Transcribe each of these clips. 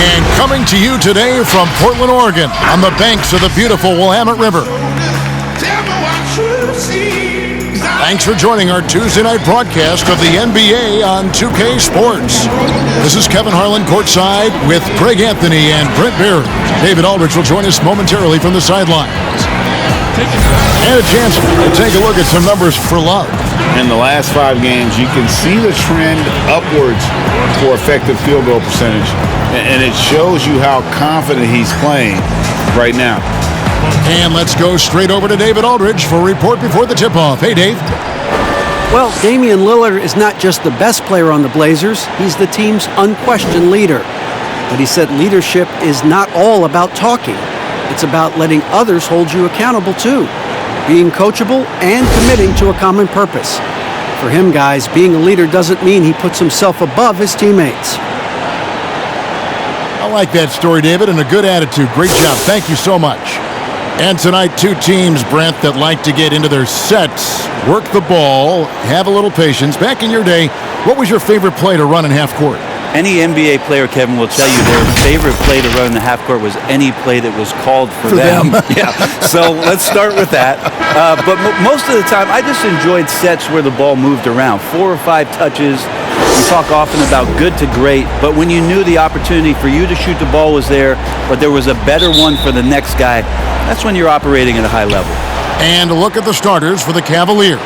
And coming to you today from Portland, Oregon, on the banks of the beautiful Willamette River. Thanks for joining our Tuesday night broadcast of the NBA on 2K Sports. This is Kevin Harlan courtside with Greg Anthony and Brent Barry. David Aldridge will join us momentarily from the sidelines. And a chance to take a look at some numbers for Love. In the last 5 games, you can see the trend upwards for effective field goal percentage. And it shows you how confident he's playing right now. And let's go straight over to David Aldridge for a report before the tip-off. Hey, Dave. Well, Damian Lillard is not just the best player on the Blazers. He's the team's unquestioned leader. But he said leadership is not all about talking. It's about letting others hold you accountable, too. Being coachable and committing to a common purpose. For him, guys, being a leader doesn't mean he puts himself above his teammates. I like that story, David, and a good attitude. Great job. Thank you so much. And tonight, 2 teams, Brent, that like to get into their sets, work the ball, have a little patience. Back in your day, what was your favorite play to run in half court? Any NBA player, Kevin, will tell you their favorite play to run in the half court was any play that was called for them. Yeah. So let's start with that. But most of the time, I just enjoyed sets where the ball moved around. 4 or 5 touches. We talk often about good to great, but when you knew the opportunity for you to shoot the ball was there, but there was a better one for the next guy, that's when you're operating at a high level. And look at the starters for the Cavaliers.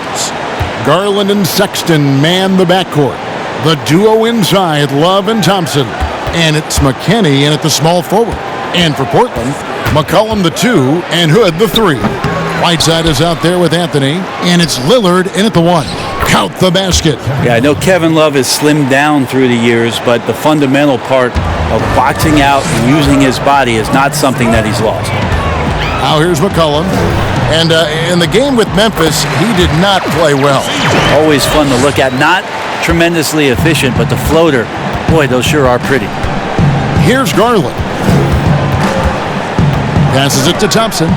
Garland and Sexton man the backcourt. The duo inside, Love and Thompson. And it's McKinney in at the small forward. And for Portland, McCollum the 2 and Hood the 3. Whiteside is out there with Anthony, and it's Lillard in at the 1. Count the basket. Yeah, I know Kevin Love has slimmed down through the years, but the fundamental part of boxing out and using his body is not something that he's lost. Now here's McCollum. And in the game with Memphis, he did not play well. Always fun to look at. Not tremendously efficient, but the floater, boy, those sure are pretty. Here's Garland. Passes it to Thompson.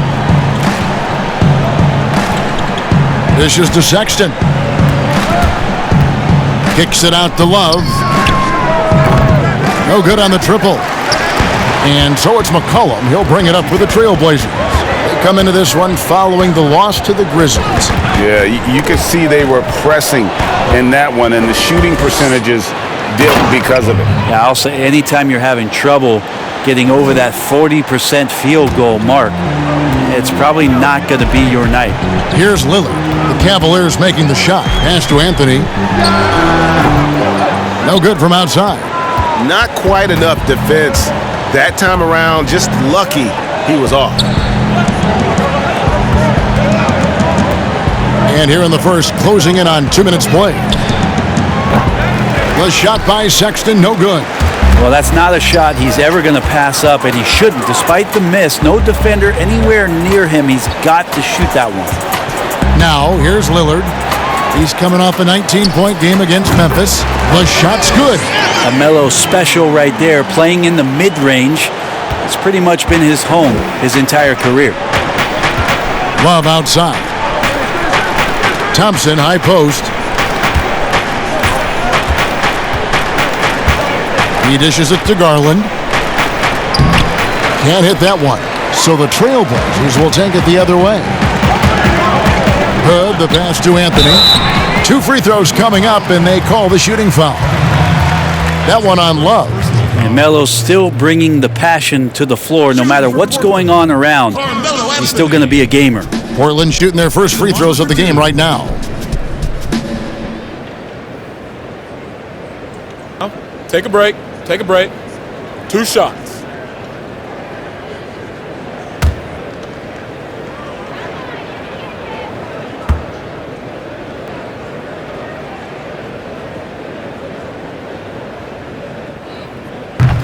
Dishes to Sexton. Kicks it out to Love. No good on the triple. And so it's McCollum. He'll bring it up for the Trailblazers. They come into this one following the loss to the Grizzlies. Yeah, you could see they were pressing in that one, and the shooting percentages dipped because of it. Yeah, I'll say anytime you're having trouble getting over that 40% field goal mark, it's probably not going to be your night. Here's Lillard. The Cavaliers making the shot. Pass to Anthony. No good from outside. Not quite enough defense that time around. Just lucky he was off. And here in the first, closing in on 2 minutes play. The shot by Sexton, no good. Well, that's not a shot he's ever going to pass up, and he shouldn't. Despite the miss, no defender anywhere near him. He's got to shoot that one. Now, here's Lillard. He's coming off a 19-point game against Memphis. The shot's good. A Melo special right there, playing in the mid-range. It's pretty much been his home his entire career. Love outside. Thompson, high post. He dishes it to Garland. Can't hit that one. So the Trailblazers will take it the other way. Hood, the pass to Anthony. 2 free throws coming up, and they call the shooting foul. That one on Love. And Melo's still bringing the passion to the floor. No matter what's going on around, he's still going to be a gamer. Portland shooting their first free throws of the game right now. Take a break. Take a break. 2 shots.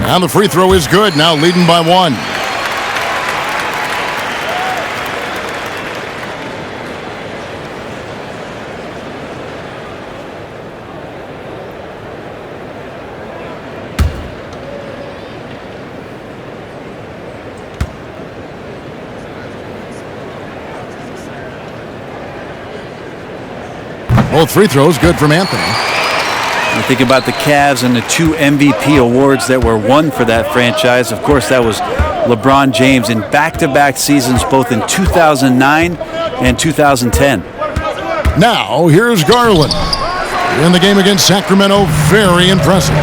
And the free throw is good. Now leading by 1. Both free throws good from Anthony. You think about the Cavs and the 2 MVP awards that were won for that franchise. Of course, that was LeBron James in back-to-back seasons, both in 2009 and 2010. Now, here's Garland. In the game against Sacramento, very impressive.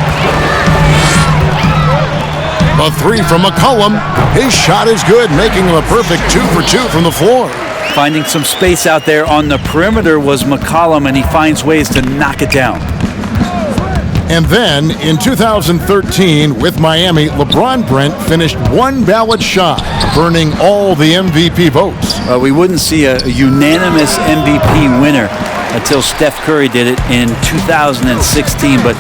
A 3 from McCollum. His shot is good, making him a perfect 2 for 2 from the floor. Finding some space out there on the perimeter was McCollum, and he finds ways to knock it down. And then, in 2013, with Miami, LeBron Brent finished 1 ballot shy of earning all the MVP votes. We wouldn't see a unanimous MVP winner until Steph Curry did it in 2016. But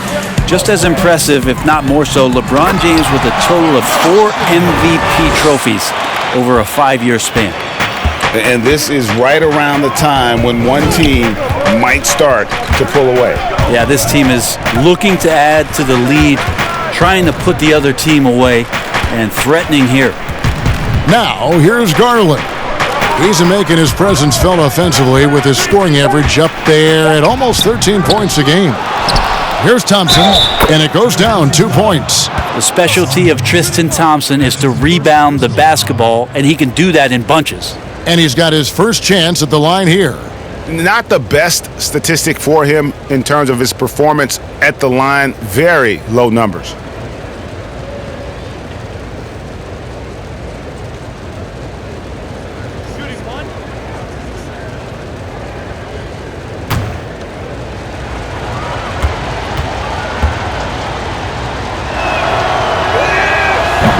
just as impressive, if not more so, LeBron James with a total of 4 MVP trophies over a 5-year span. And this is right around the time when one team might start to pull away. Yeah, this team is looking to add to the lead, trying to put the other team away, and threatening here. Now, here's Garland. He's making his presence felt offensively with his scoring average up there at almost 13 points a game. Here's Thompson, and it goes down 2 points. The specialty of Tristan Thompson is to rebound the basketball, and he can do that in bunches. And he's got his first chance at the line here. Not the best statistic for him in terms of his performance at the line. Very low numbers.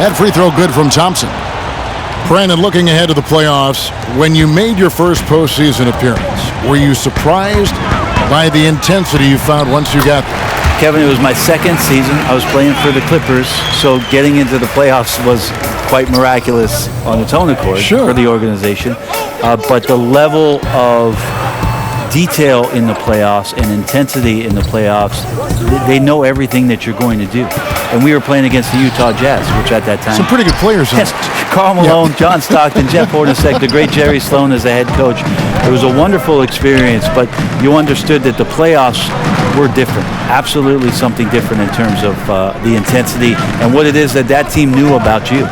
That free throw good from Thompson. Brandon, looking ahead to the playoffs, when you made your first postseason appearance, were you surprised by the intensity you found once you got there? Kevin, it was my second season. I was playing for the Clippers, so getting into the playoffs was quite miraculous on its own accord for the organization. But the level of detail in the playoffs and intensity in the playoffs, they know everything that you're going to do. And we were playing against the Utah Jazz, which at that time... Some pretty good players. Yes, Karl Malone, John Stockton, Jeff Hornacek, the great Jerry Sloan as the head coach. It was a wonderful experience, but you understood that the playoffs were different. Absolutely something different in terms of the intensity and what it is that that team knew about you.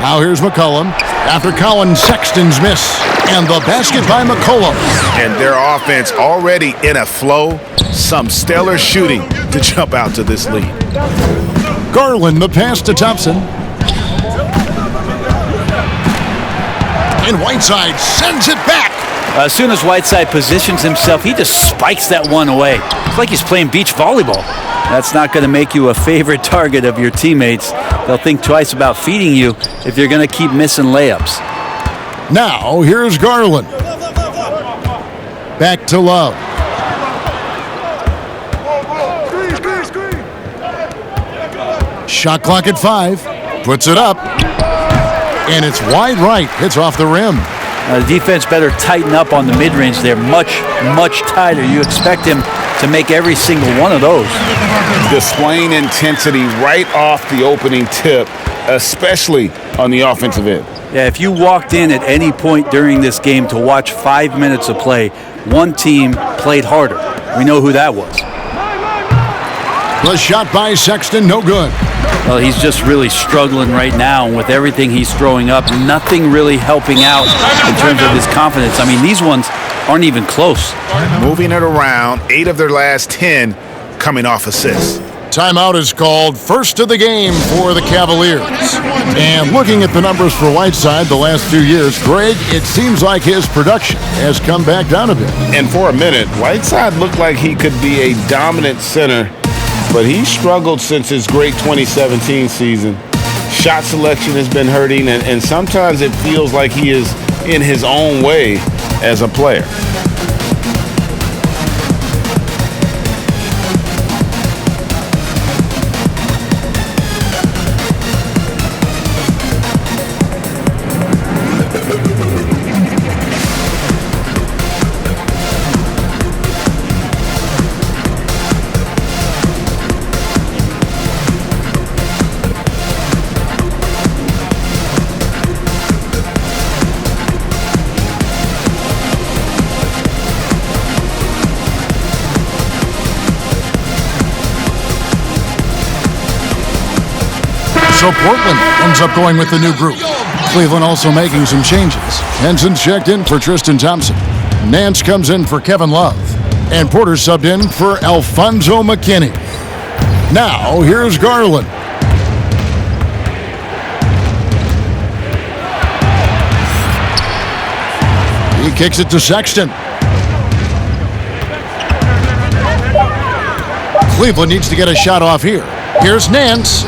Now here's McCollum after Colin Sexton's miss. And the basket by McCollum. And their offense already in a flow. Some stellar shooting to jump out to this lead. Garland, the pass to Thompson. And Whiteside sends it back. As soon as Whiteside positions himself, he just spikes that one away. It's like he's playing beach volleyball. That's not going to make you a favorite target of your teammates. They'll think twice about feeding you if you're going to keep missing layups. Now, here's Garland. Back to Love. Shot clock at 5. Puts it up. And it's wide right. It's off the rim. The defense better tighten up on the mid-range there. Much tighter. You expect him to make every single one of those. Displaying intensity right off the opening tip, especially on the offensive end. Yeah, if you walked in at any point during this game to watch 5 minutes of play, one team played harder. We know who that was. The shot by Sexton, no good. Well, he's just really struggling right now, and with everything he's throwing up, nothing really helping out in terms of his confidence. I mean, these ones aren't even close. Moving it around, 8 of their last 10 coming off assists. Timeout is called. First of the game for the Cavaliers. And looking at the numbers for Whiteside the last few years, Greg, it seems like his production has come back down a bit. And for a minute, Whiteside looked like he could be a dominant center, but he struggled since his great 2017 season. Shot selection has been hurting, and sometimes it feels like he is in his own way as a player. So Portland ends up going with the new group. Cleveland also making some changes. Henson's checked in for Tristan Thompson. Nance comes in for Kevin Love. And Porter subbed in for Alfonso McKinney. Now, here's Garland. He kicks it to Sexton. Cleveland needs to get a shot off here. Here's Nance.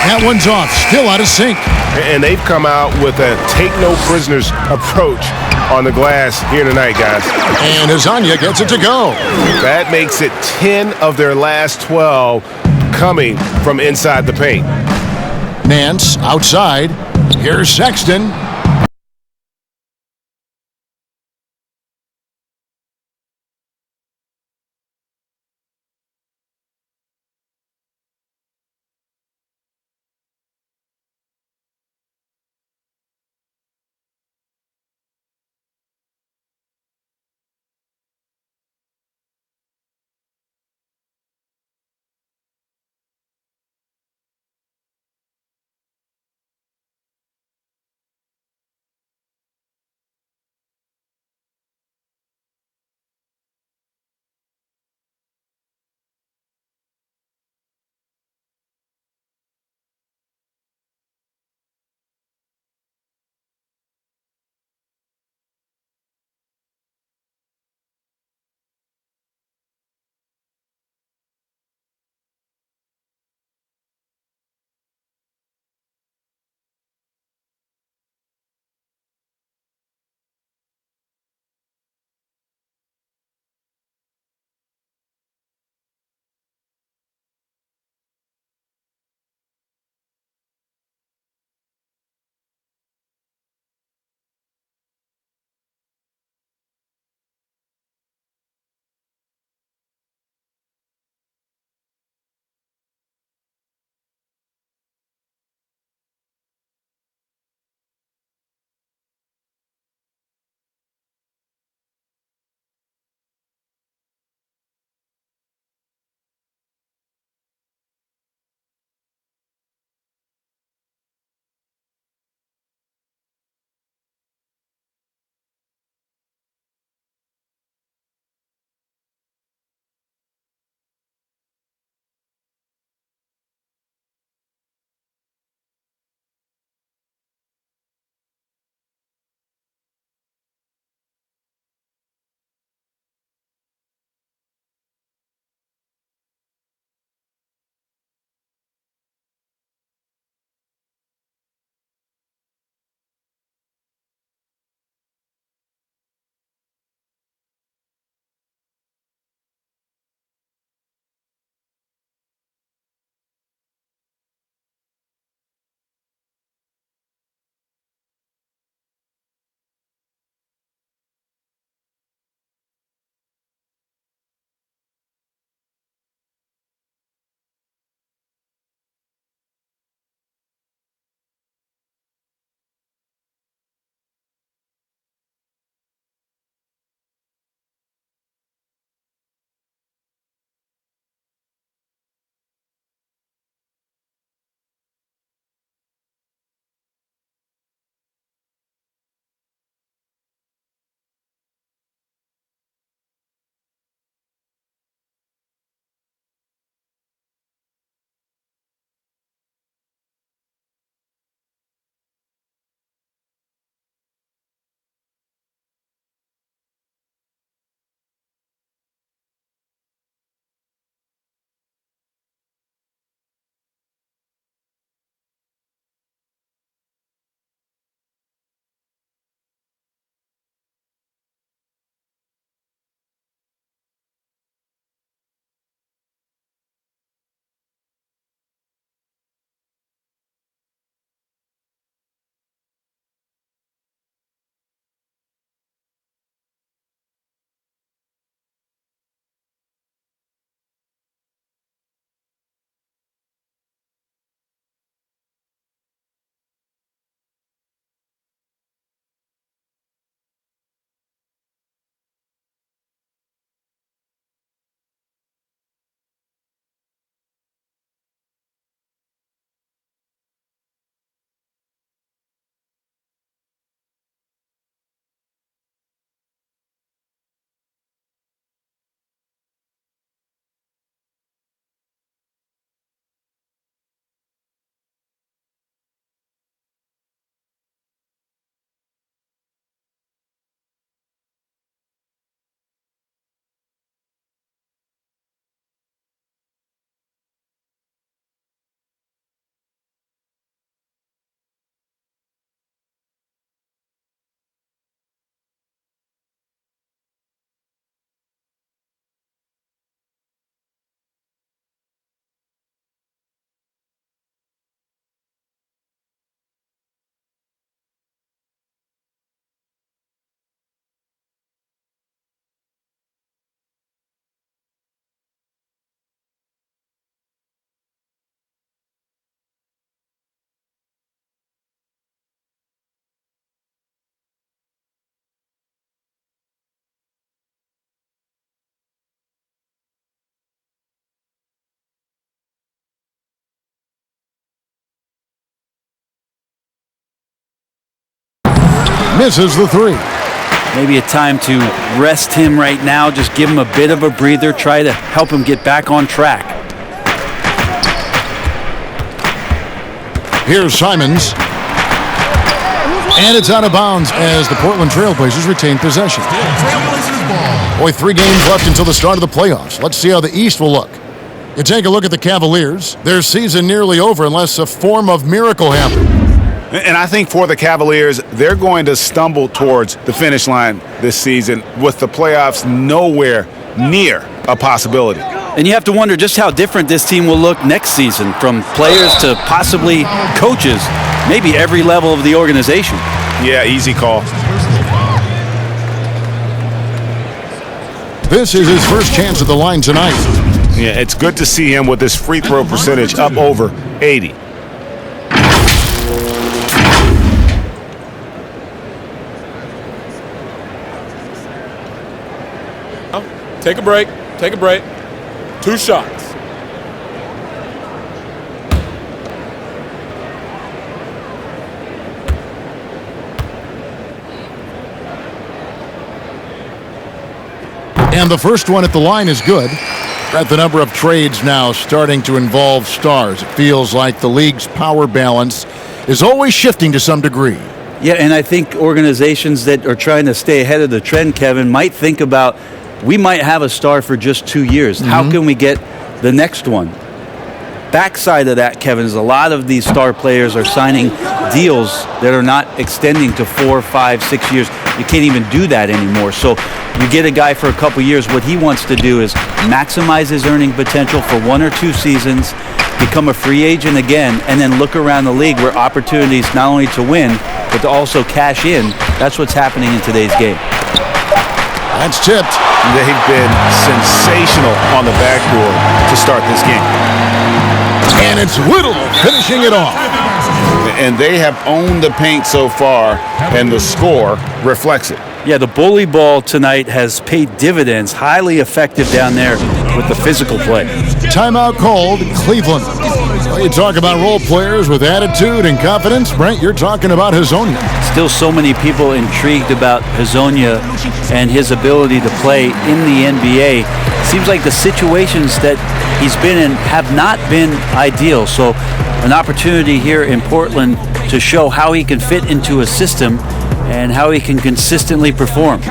That one's off, still out of sync. And they've come out with a take-no-prisoners approach on the glass here tonight, guys. And Azania gets it to go. That makes it 10 of their last 12 coming from inside the paint. Nance outside. Here's Sexton. Misses the three. Maybe a time to rest him right now. Just give him a bit of a breather. Try to help him get back on track. Here's Simons. And it's out of bounds as the Portland Trailblazers retain possession. Boy, 3 games left until the start of the playoffs. Let's see how the East will look. You take a look at the Cavaliers. Their season nearly over unless a form of miracle happens. And I think for the Cavaliers, they're going to stumble towards the finish line this season with the playoffs nowhere near a possibility. And you have to wonder just how different this team will look next season, from players to possibly coaches, maybe every level of the organization. Yeah, easy call. This is his first chance at the line tonight. Yeah, it's good to see him with his free throw percentage up over 80. Take a break. Take a break. 2 shots. And the first one at the line is good. At the number of trades now starting to involve stars. It feels like the league's power balance is always shifting to some degree. Yeah, and I think organizations that are trying to stay ahead of the trend, Kevin, might think about, we might have a star for just 2 years. How can we get the next one? Backside of that, Kevin, is a lot of these star players are signing deals that are not extending to 4, 5, 6 years. You can't even do that anymore. So you get a guy for a couple years. What he wants to do is maximize his earning potential for 1 or 2 seasons, become a free agent again, and then look around the league where opportunities not only to win, but to also cash in. That's what's happening in today's game. That's tipped. They've been sensational on the backboard to start this game. And it's Whittle finishing it off. And they have owned the paint so far, and the score reflects it. Yeah, the bully ball tonight has paid dividends. Highly effective down there with the physical play. Timeout called, Cleveland. Well, you talk about role players with attitude and confidence. Brent, you're talking about Hezonja. Still so many people intrigued about Hezonja and his ability to play in the NBA. Seems like the situations that he's been in have not been ideal. So an opportunity here in Portland to show how he can fit into a system and how he can consistently perform.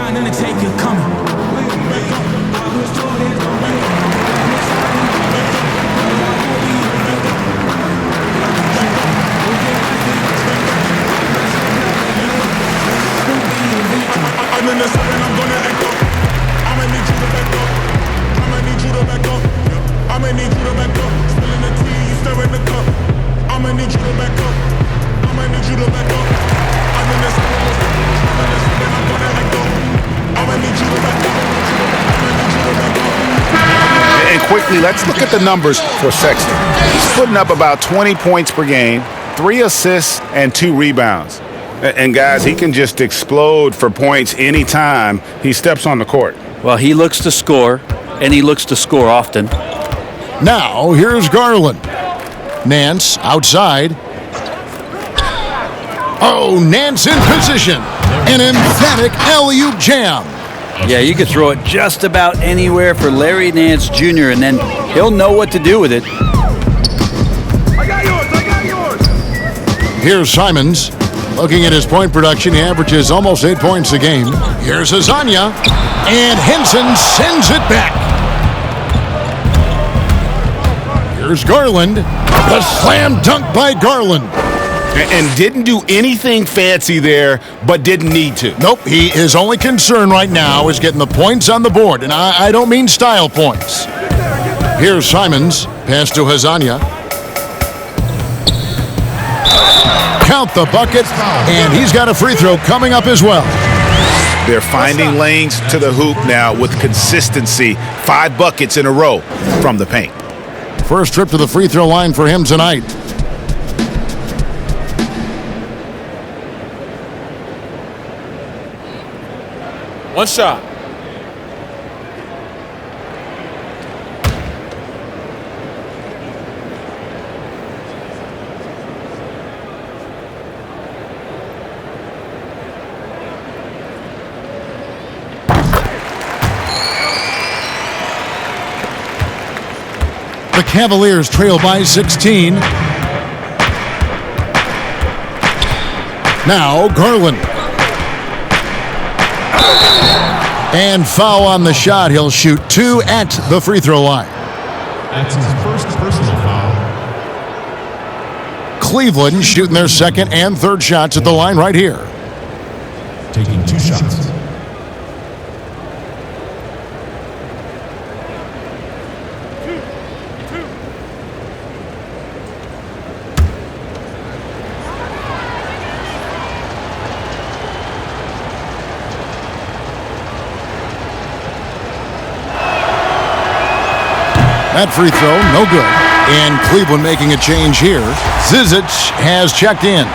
Quickly, let's look at the numbers for Sexton. He's putting up about 20 points per game, 3 assists, and 2 rebounds. And guys, he can just explode for points anytime he steps on the court. Well, he looks to score, and he looks to score often. Now, here's Garland. Nance outside. Oh, Nance in position. An emphatic alley-oop jam. Yeah, you could throw it just about anywhere for Larry Nance Jr., and then he'll know what to do with it. I got yours. Here's Simons. Looking at his point production, he averages almost 8 points a game. Here's Hezonja. And Henson sends it back. Here's Garland. The slam dunk by Garland. And didn't do anything fancy there, but didn't need to. Nope, his only concern right now is getting the points on the board, and I don't mean style points. Here's Simons, pass to Hezonja. Count the bucket, and he's got a free throw coming up as well. They're finding lanes to the hoop now with consistency. 5 buckets in a row from the paint. First trip to the free throw line for him tonight. One shot. Cavaliers trail by 16. Now Garland. And foul on the shot. He'll shoot 2 at the free throw line. That's his first personal foul. Cleveland shooting their second and third shots at the line right here. Taking 2 shots. That free throw, no good. And Cleveland making a change here. Zizic has checked in.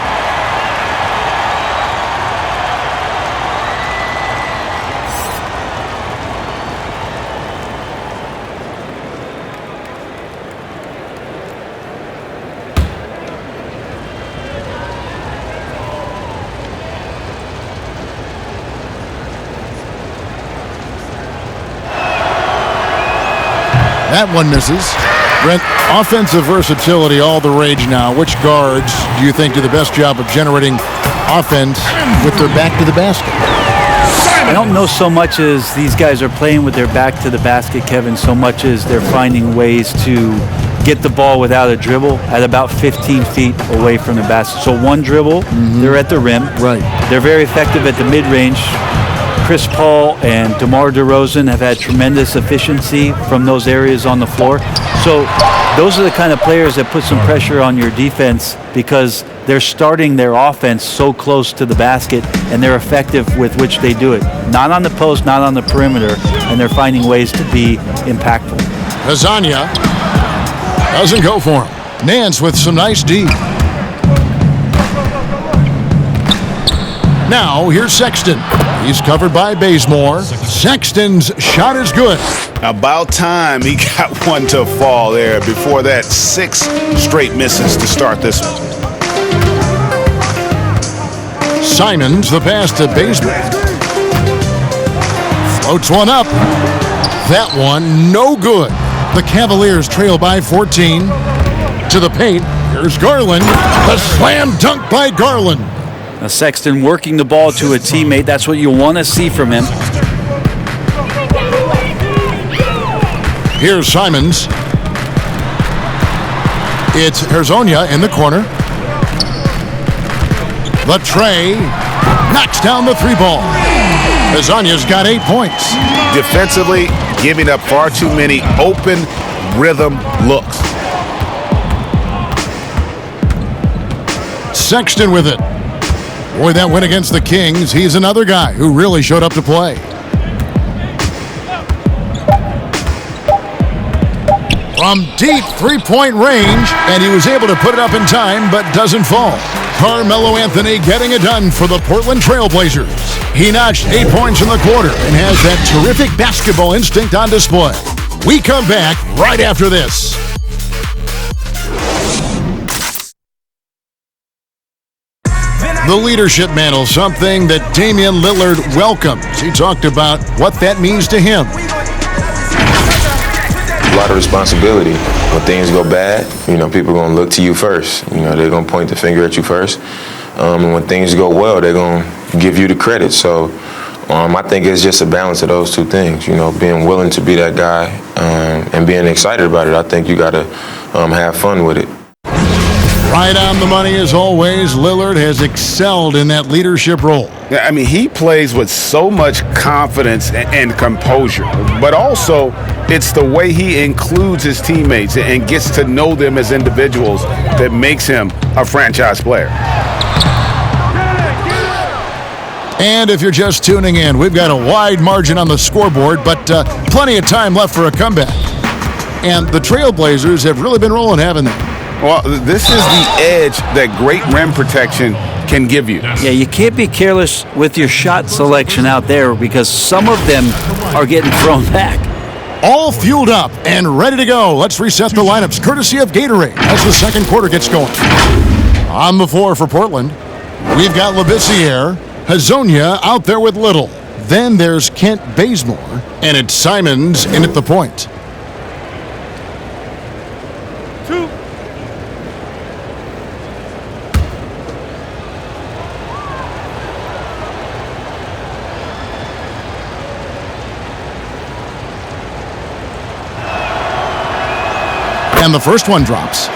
That one misses. Brent, offensive versatility, all the rage now. Which guards do you think do the best job of generating offense with their back to the basket? I don't know so much as these guys are playing with their back to the basket, Kevin, so much as they're finding ways to get the ball without a dribble at about 15 feet away from the basket. So one dribble, they're at the rim. Right. They're very effective at the mid-range. Chris Paul and DeMar DeRozan have had tremendous efficiency from those areas on the floor. So those are the kind of players that put some pressure on your defense because they're starting their offense so close to the basket and they're effective with which they do it. Not on the post, not on the perimeter, and they're finding ways to be impactful. Lasagna doesn't go for him. Nance with some nice D. Now, here's Sexton. He's covered by Bazemore. Sexton's shot is good. About time he got one to fall there. Before that, 6 straight misses to start this one. Simons, the pass to Bazemore. Floats one up. That one, no good. The Cavaliers trail by 14. To the paint, here's Garland. The slam dunk by Garland. Now Sexton working the ball to a teammate. That's what you want to see from him. Here's Simons. It's Hezonja in the corner. The tray knocks down the 3-ball. Hezonja's got 8 points. Defensively, giving up far too many open rhythm looks. Sexton with it. Boy, that win against the Kings, he's another guy who really showed up to play. From deep 3-point range, and he was able to put it up in time, but doesn't fall. Carmelo Anthony getting it done for the Portland Trail Blazers. He notched 8 points in the quarter and has that terrific basketball instinct on display. We come back right after this. The leadership mantle, something that Damian Lillard welcomes. He talked about what that means to him. A lot of responsibility. When things go bad, people are going to look to you first. They're going to point the finger at you first. And when things go well, they're going to give you the credit. So I think it's just a balance of those two things. Being willing to be that guy and being excited about it. I think you got to have fun with it. Right on the money as always. Lillard has excelled in that leadership role. I mean, he plays with so much confidence and composure, but also it's the way he includes his teammates and gets to know them as individuals that makes him a franchise player. And if you're just tuning in, we've got a wide margin on the scoreboard, but plenty of time left for a comeback. And the Trailblazers have really been rolling, haven't they? Well, this is the edge that great rim protection can give you. Yeah, you can't be careless with your shot selection out there because some of them are getting thrown back. All fueled up and ready to go. Let's reset the lineups courtesy of Gatorade as the second quarter gets going. On the floor for Portland, we've got Labissiere, Hezonja out there with Little. Then there's Kent Bazemore, and it's Simons in at the point. And the first one drops.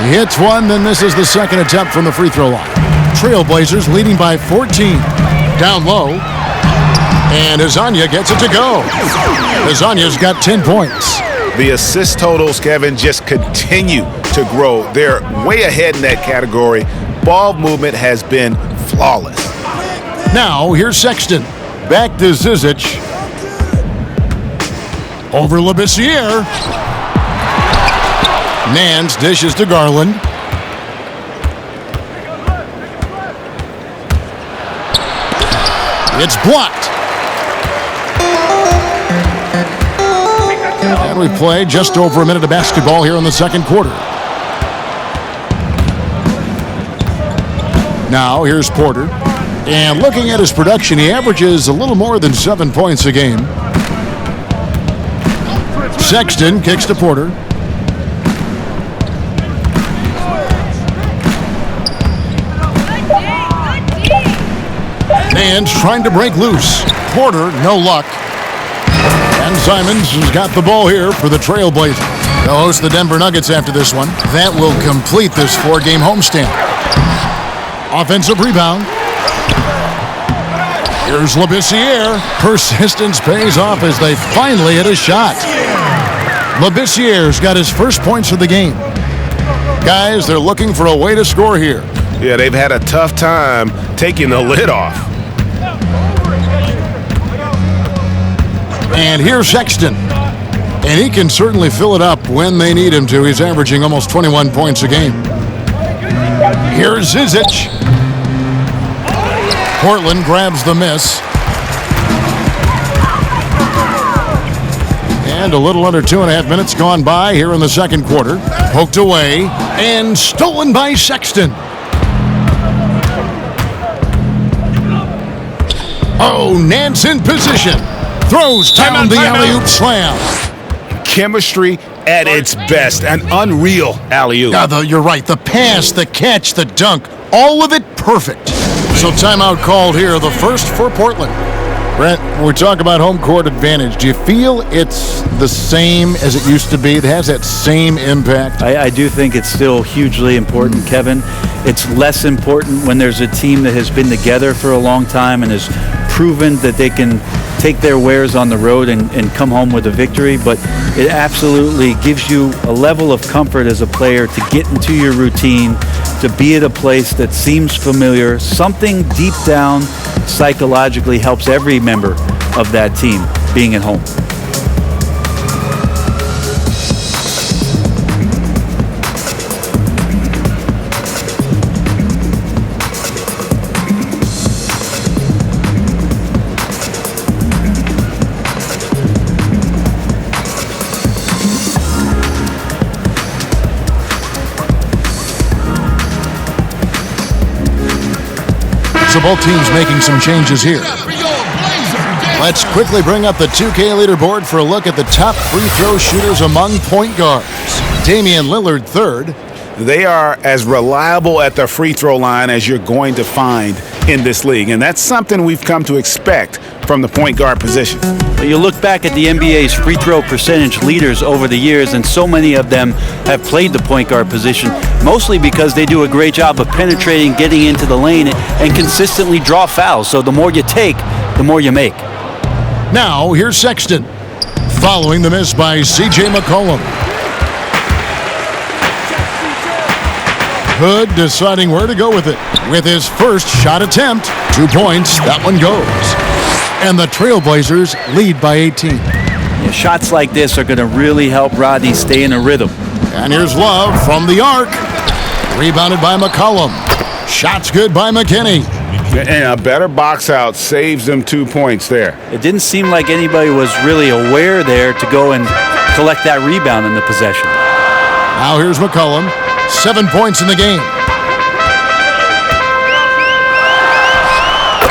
He hits one, then this is the second attempt from the free throw line. Trailblazers leading by 14. Down low. And Azania gets it to go. Azania's got 10 points. The assist totals, Kevin, just continue to grow. They're way ahead in that category. Ball movement has been flawless. Now, here's Sexton. Back to Zizic. Over Labissiere. Nance dishes to Garland. It's blocked. And we play just over a minute of basketball here in the second quarter. Now, here's Porter. And looking at his production, he averages a little more than 7 points a game. Sexton kicks to Porter. Nance trying to break loose. Porter, no luck. And Simons has got the ball here for the Trailblazers. They'll host the Denver Nuggets after this one. That will complete this 4-game homestand. Offensive rebound. Here's Labissiere. Persistence pays off as they finally hit a shot. Labissiere's got his first points of the game. Guys, they're looking for a way to score here. Yeah, they've had a tough time taking the lid off. And here's Sexton. And he can certainly fill it up when they need him to. He's averaging almost 21 points a game. Here's Zizic. Portland grabs the miss. And a little under 2.5 minutes gone by here in the second quarter. Poked away and stolen by Sexton. Oh, Nance in position. Throws down the alley-oop slam. Chemistry at its best. An unreal alley-oop. Yeah, you're right. The pass, the catch, the dunk, all of it perfect. So timeout called here, the first for Portland. Brent, when we talk about home court advantage, do you feel it's the same as it used to be? It has that same impact? I do think it's still hugely important, Kevin. It's less important when there's a team that has been together for a long time and has proven that they can take their wares on the road and come home with a victory, but it absolutely gives you a level of comfort as a player to get into your routine, to be at a place that seems familiar. Something deep down psychologically helps every member of that team being at home. So both teams making some changes here. Let's quickly bring up the 2K leaderboard for a look at the top free throw shooters among point guards. Damian Lillard third. They are as reliable at the free throw line as you're going to find in this league, and that's something we've come to expect from the point guard position. You look back at the NBA's free throw percentage leaders over the years, and so many of them have played the point guard position, mostly because they do a great job of penetrating, getting into the lane, and consistently draw fouls. So the more you take, the more you make. Now, here's Sexton, following the miss by C.J. McCollum. Hood deciding where to go with it. With his first shot attempt, 2 points, that one goes. And the Trailblazers lead by 18. Yeah, shots like this are going to really help Rodney stay in a rhythm. And here's Love from the arc. Rebounded by McCollum. Shots good by McKinney. And a better box out saves them 2 points there. It didn't seem like anybody was really aware there to go and collect that rebound in the possession. Now here's McCollum. 7 points in the game.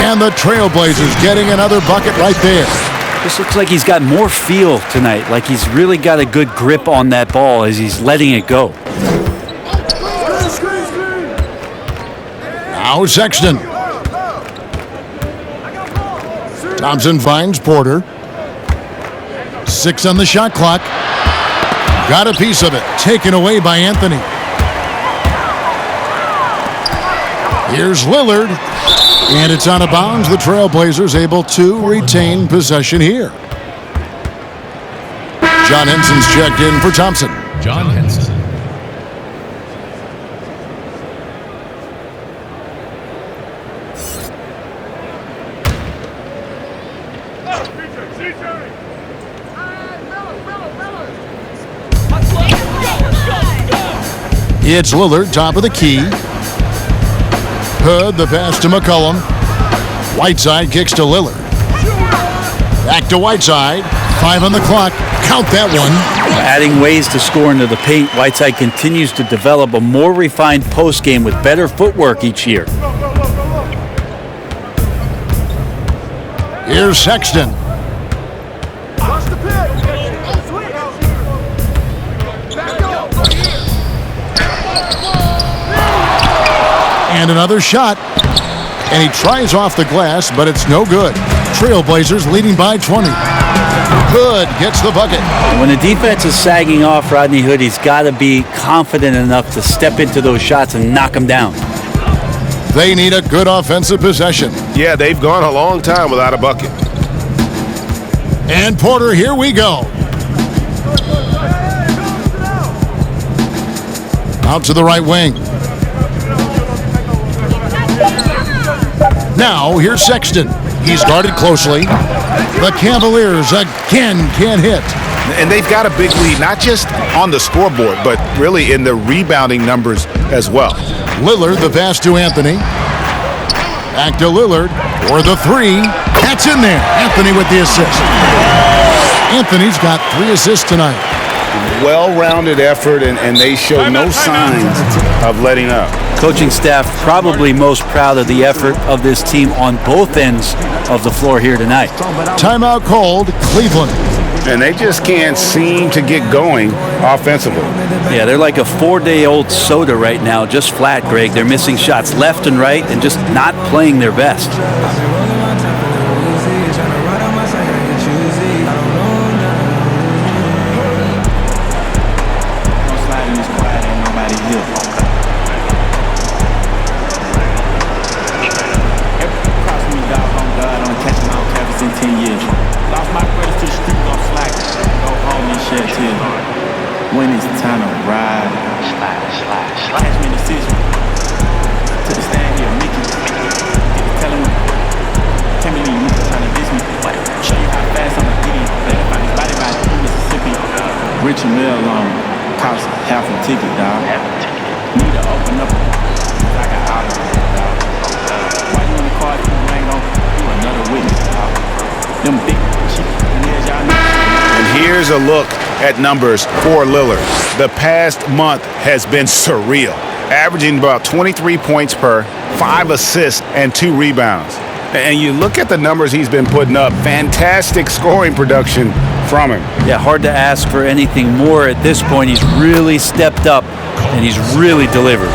And the Trailblazers getting another bucket right there. This looks like he's got more feel tonight, like he's really got a good grip on that ball as he's letting it go. Now Sexton. Thompson finds Porter. 6 on the shot clock. Got a piece of it. Taken away by Anthony. Here's Lillard. And it's out of bounds. The Trailblazers able to retain possession here. John Henson's checked in for Thompson. John Henson. It's Lillard, top of the key. Hood, the pass to McCollum. Whiteside kicks to Lillard. Back to Whiteside. 5 on the clock. Count that one. Adding ways to score into the paint, Whiteside continues to develop a more refined post game with better footwork each year. Here's Sexton. And another shot. And he tries off the glass, but it's no good. Trailblazers leading by 20. Hood gets the bucket. When the defense is sagging off Rodney Hood, he's got to be confident enough to step into those shots and knock them down. They need a good offensive possession. Yeah, they've gone a long time without a bucket. And Porter, here we go. Out to the right wing. Now, here's Sexton. He's guarded closely. The Cavaliers again can't hit. And they've got a big lead, not just on the scoreboard, but really in the rebounding numbers as well. Lillard, the pass to Anthony. Back to Lillard for the 3. That's in there. Anthony with the assist. Anthony's got 3 assists tonight. Well-rounded effort, and they show no signs of letting up. Coaching staff probably most proud of the effort of this team on both ends of the floor here tonight. Timeout called, Cleveland. And they just can't seem to get going offensively. Yeah, they're like a 4-day-old soda right now, just flat, Greg. They're missing shots left and right and just not playing their best. When it's time to ride, catch me in the decision. To the stand here, Mickey. Tell him, tell me you trying to diss me. Show you how fast I'm gonna get him. Let him find his body by Mississippi. Rich and Mel cost half a ticket, dog. Need to open up. I got out of it, dog. Why you in the car? You ain't gonna do another witness, dog. Them big cheap nails y'all know. And here's a look at numbers for Lillard. The past month has been surreal, averaging about 23 points per, 5 assists, and 2 rebounds. And you look at the numbers he's been putting up, fantastic scoring production from him. Yeah, hard to ask for anything more at this point. He's really stepped up, and he's really delivered.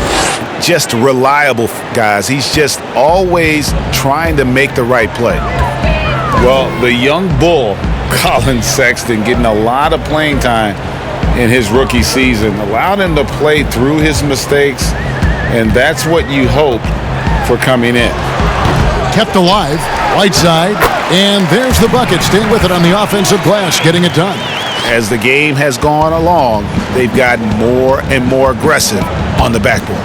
Just reliable, guys. He's just always trying to make the right play. Well, the young bull, Colin Sexton, getting a lot of playing time in his rookie season, allowed him to play through his mistakes, and that's what you hope for coming in. Kept alive, Whiteside, and there's the bucket. Stay with it on the offensive glass, getting it done. As the game has gone along, they've gotten more and more aggressive on the backboard.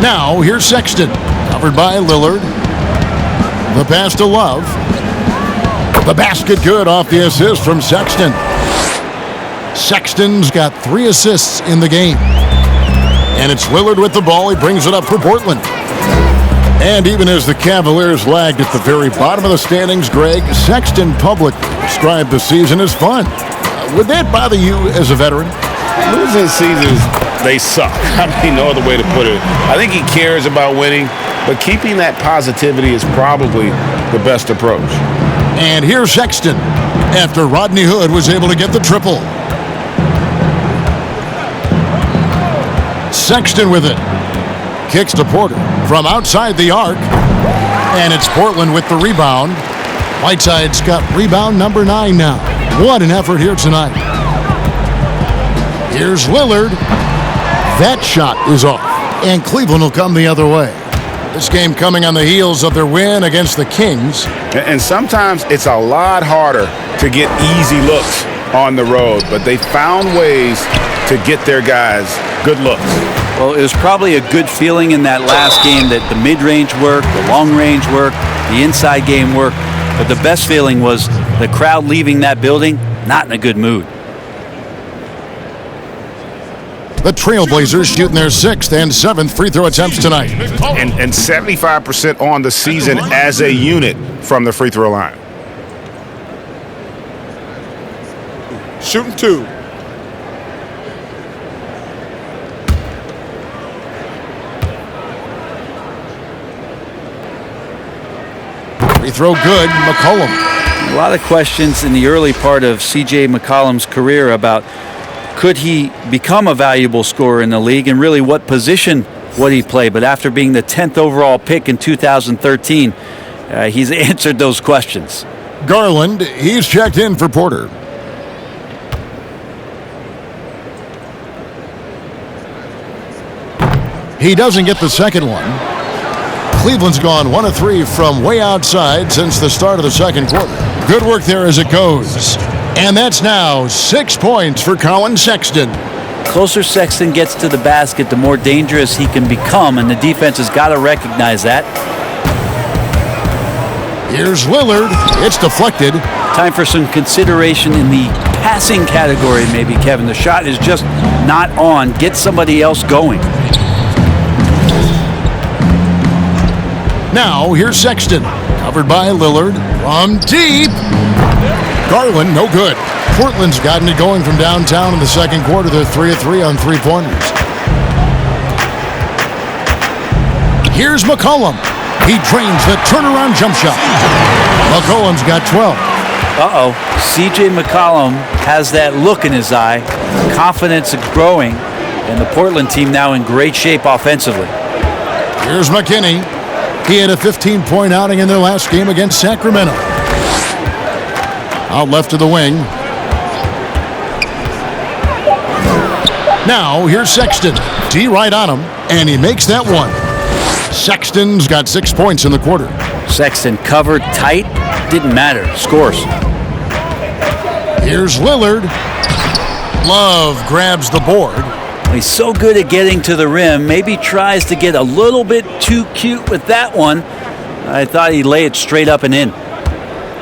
Now, here's Sexton, covered by Lillard. The pass to Love. The basket good off the assist from Sexton. Sexton's got 3 assists in the game. And it's Lillard with the ball. He brings it up for Portland. And even as the Cavaliers lagged at the very bottom of the standings, Greg, Sexton publicly described the season as fun. Would that bother you as a veteran? Losing seasons they suck. I mean, no other way to put it. I think he cares about winning, but keeping that positivity is probably the best approach. And here's Sexton after Rodney Hood was able to get the triple. Sexton with it. Kicks to Porter from outside the arc. And it's Portland with the rebound. Whiteside's got rebound number 9 now. What an effort here tonight. Here's Lillard. That shot is off. And Cleveland will come the other way. This game coming on the heels of their win against the Kings. And sometimes it's a lot harder to get easy looks on the road, but they found ways to get their guys good looks. Well, it was probably a good feeling in that last game that the mid-range worked, the long-range worked, the inside game worked. But the best feeling was the crowd leaving that building not in a good mood. The Trailblazers shooting their 6th and 7th free throw attempts tonight. And 75% on the season as a unit from the free throw line. Shooting 2. Free throw good, McCollum. A lot of questions in the early part of C.J. McCollum's career about could he become a valuable scorer in the league and really what position would he play. But after being the 10th overall pick in 2013, he's answered those questions. Garland, he's checked in for Porter. He doesn't get the second one. Cleveland's gone 1 of 3 from way outside since the start of the second quarter. Good work there as it goes. And that's now 6 points for Colin Sexton. Closer Sexton gets to the basket, the more dangerous he can become, and the defense has got to recognize that. Here's Lillard. It's deflected. Time for some consideration in the passing category, maybe, Kevin. The shot is just not on. Get somebody else going. Now, here's Sexton. Covered by Lillard. From deep. Garland, no good. Portland's gotten it going from downtown in the second quarter. They're 3 of 3 on three-pointers. Here's McCollum. He drains the turnaround jump shot. McCollum's got 12. Uh-oh. C.J. McCollum has that look in his eye. Confidence is growing, and the Portland team now in great shape offensively. Here's McKinney. He had a 15-point outing in their last game against Sacramento. Out left to the wing. Now, here's Sexton. D right on him, and he makes that one. Sexton's got 6 points in the quarter. Sexton covered tight. Didn't matter. Scores. Here's Lillard. Love grabs the board. He's so good at getting to the rim. Maybe tries to get a little bit too cute with that one. I thought he'd lay it straight up and in.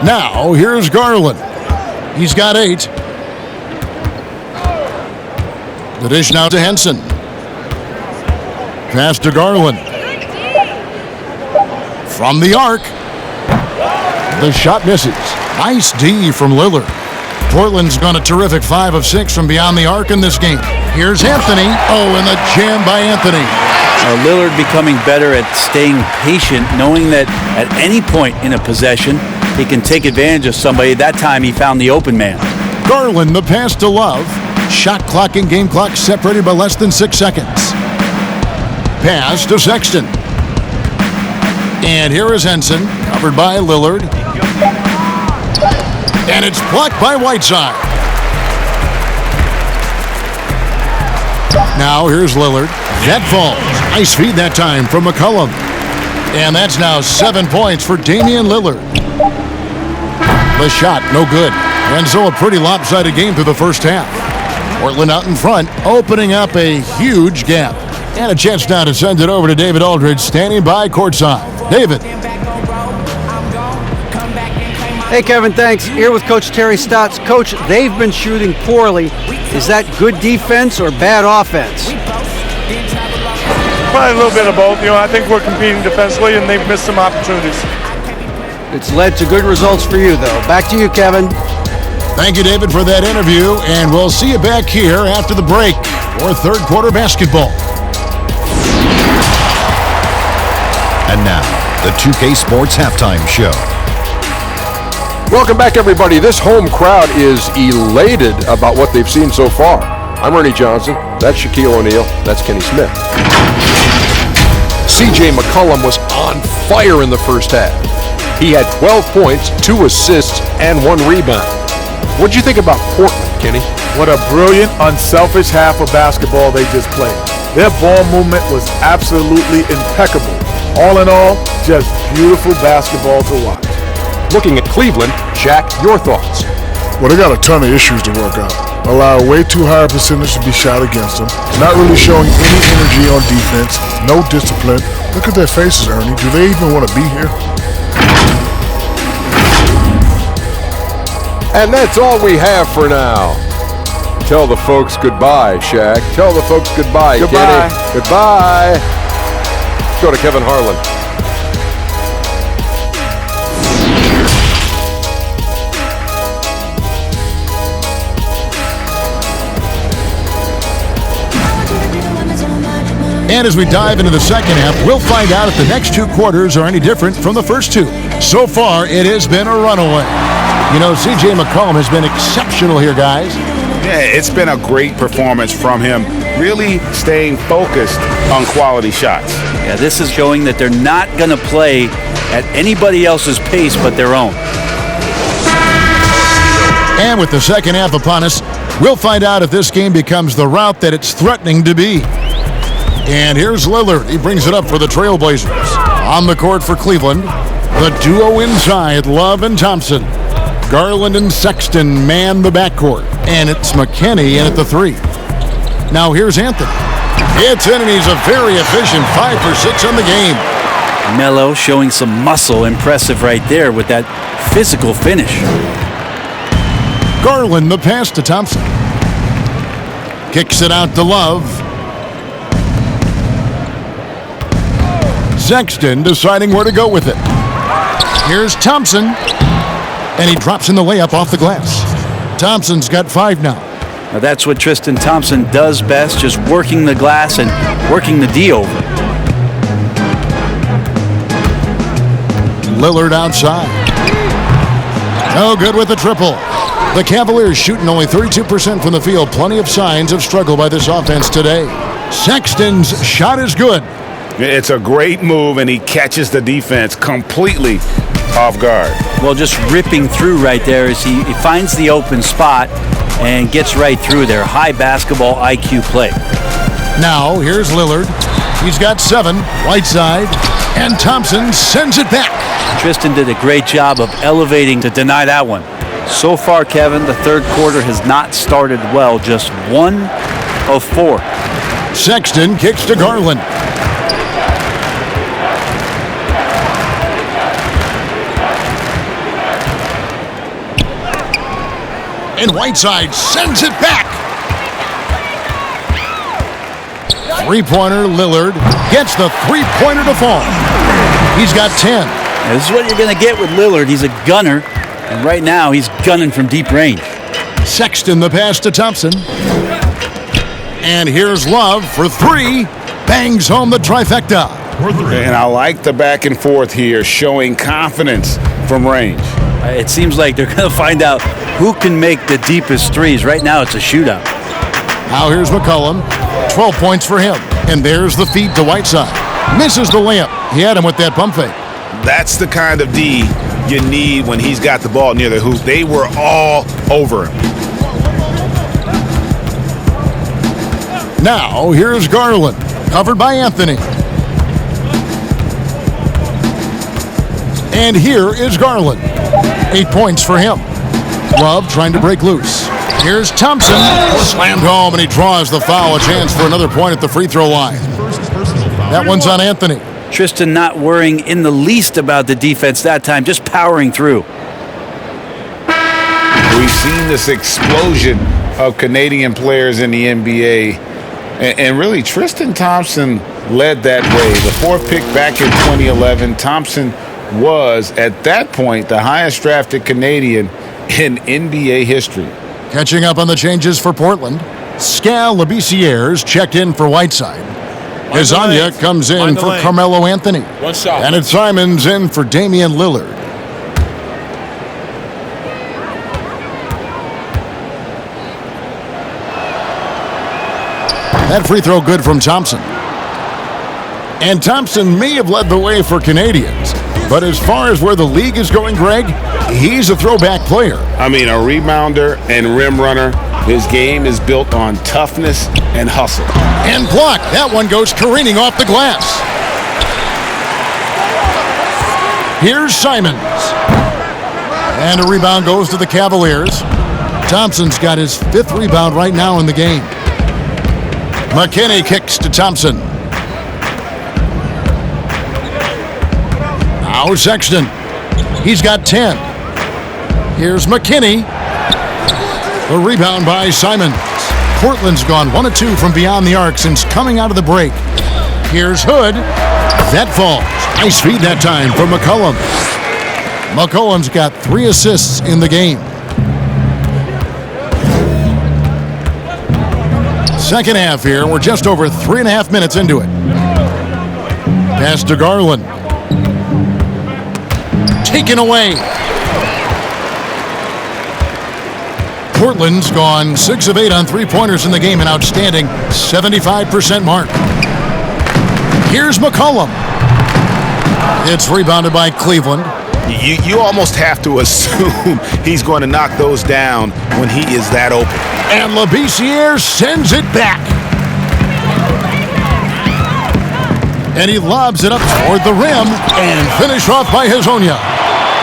Now, here's Garland. He's got 8. The dish now to Henson. Pass to Garland. From the arc. The shot misses. Nice D from Lillard. Portland's gone a terrific 5 of 6 from beyond the arc in this game. Here's Anthony. Oh, and the jam by Anthony. Lillard becoming better at staying patient, knowing that at any point in a possession, he can take advantage of somebody. That time he found the open man. Garland, the pass to Love. Shot clock and game clock separated by less than 6 seconds. Pass to Sexton. And here is Henson, covered by Lillard. And it's blocked by Whiteside. Now here's Lillard. That falls. Nice feed that time from McCollum. And that's now 7 points for Damian Lillard. The shot, no good. And so a pretty lopsided game through the first half. Portland out in front, opening up a huge gap. And a chance now to send it over to David Aldridge, standing by courtside. David. Hey, Kevin, thanks. Here with Coach Terry Stotts. Coach, they've been shooting poorly. Is that good defense or bad offense? Probably a little bit of both. I think we're competing defensively, and they've missed some opportunities. It's led to good results for you, though. Back to you, Kevin. Thank you, David, for that interview, and we'll see you back here after the break. for third quarter basketball. And now, the 2K Sports Halftime Show. Welcome back, everybody. This home crowd is elated about what they've seen so far. I'm Ernie Johnson. That's Shaquille O'Neal. That's Kenny Smith. C.J. McCollum was on fire in the first half. He had 12 points, 2 assists, and 1 rebound. What'd you think about Portland, Kenny? What a brilliant, unselfish half of basketball they just played. Their ball movement was absolutely impeccable. All in all, just beautiful basketball to watch. Looking at Cleveland, Jack, your thoughts? Well, they got a ton of issues to work out. Allow way too high a percentage to be shot against them. Not really showing any energy on defense. No discipline. Look at their faces, Ernie. Do they even want to be here? And that's all we have for now. Tell the folks goodbye, Shaq. Tell the folks goodbye, Goodbye. Kenny. Goodbye. Let's go to Kevin Harlan. And as we dive into the second half, we'll find out if the next 2 quarters are any different from the first 2. So far, it has been a runaway. You know, C.J. McCollum has been exceptional here, guys. Yeah, it's been a great performance from him, really staying focused on quality shots. Yeah, this is showing that they're not going to play at anybody else's pace but their own. And with the second half upon us, we'll find out if this game becomes the route that it's threatening to be. And here's Lillard. He brings it up for the Trailblazers. On the court for Cleveland, the duo inside, Love and Thompson. Garland and Sexton man the backcourt. And it's McKinney in at the 3. Now here's Anthony. It's in, and he's a very efficient 5 for 6 on the game. Melo showing some muscle. Impressive right there with that physical finish. Garland the pass to Thompson. Kicks it out to Love. Sexton deciding where to go with it. Here's Thompson. And he drops in the layup off the glass. Thompson's got 5 now. Now that's what Tristan Thompson does best, just working the glass and working the D over. Lillard outside. No good with the triple. The Cavaliers shooting only 32% from the field. Plenty of signs of struggle by this offense today. Sexton's shot is good. It's a great move, and he catches the defense completely off guard. Well, just ripping through right there as he finds the open spot and gets right through there. High basketball IQ play. Now, here's Lillard. He's got 7. Whiteside. And Thompson sends it back. Tristan did a great job of elevating to deny that one. So far, Kevin, the third quarter has not started well. Just 1 of 4. Sexton kicks to Garland. And Whiteside sends it back. 3-pointer Lillard gets the 3-pointer to fall. He's got 10. Now, this is what you're going to get with Lillard. He's a gunner, and right now he's gunning from deep range. Sexton the pass to Thompson. And here's Love for 3. Bangs home the trifecta. And I like the back and forth here, showing confidence from range. It seems like they're going to find out who can make the deepest threes. Right now it's a shootout. Now here's McCollum. 12 points for him. And there's the feed to Whiteside. Misses the layup. He had him with that pump fake. That's the kind of D you need when he's got the ball near the hoop. They were all over him. Now here's Garland. Covered by Anthony. And here is Garland. 8 points for him. Love trying to break loose. Here's Thompson. Slammed home, and he draws the foul. A chance for another point at the free throw line. That one's on Anthony. Tristan not worrying in the least about the defense that time, just powering through. We've seen this explosion of Canadian players in the NBA. And really, Tristan Thompson led that way. The 4th pick back in 2011, Thompson was, at that point, the highest drafted Canadian in NBA history. Catching up on the changes for Portland. Scal Labissiere checked in for Whiteside. Hezonja comes in for Carmelo Anthony. One shot. And it's Simons in for Damian Lillard. That free throw good from Thompson. And Thompson may have led the way for Canadians. But as far as where the league is going, Greg, he's a throwback player. I mean, a rebounder and rim runner. His game is built on toughness and hustle. And blocked. That one goes careening off the glass. Here's Simons. And a rebound goes to the Cavaliers. Thompson's got his 5th rebound right now in the game. McKinney kicks to Thompson. Now Sexton. He's got 10. Here's McKinney. The rebound by Simons. Portland's gone 1 of 2 from beyond the arc since coming out of the break. Here's Hood. That falls. Nice feed that time from McCollum. McCollum's got 3 assists in the game. Second half here. We're just over 3.5 minutes into it. Pass to Garland. Taken away. Portland's gone 6 of 8 on 3-pointers in the game, an outstanding 75% mark. Here's McCollum. It's rebounded by Cleveland. You almost have to assume he's going to knock those down when he is that open. And Labissiere sends it back. And he lobs it up toward the rim and finish off by Hezonja.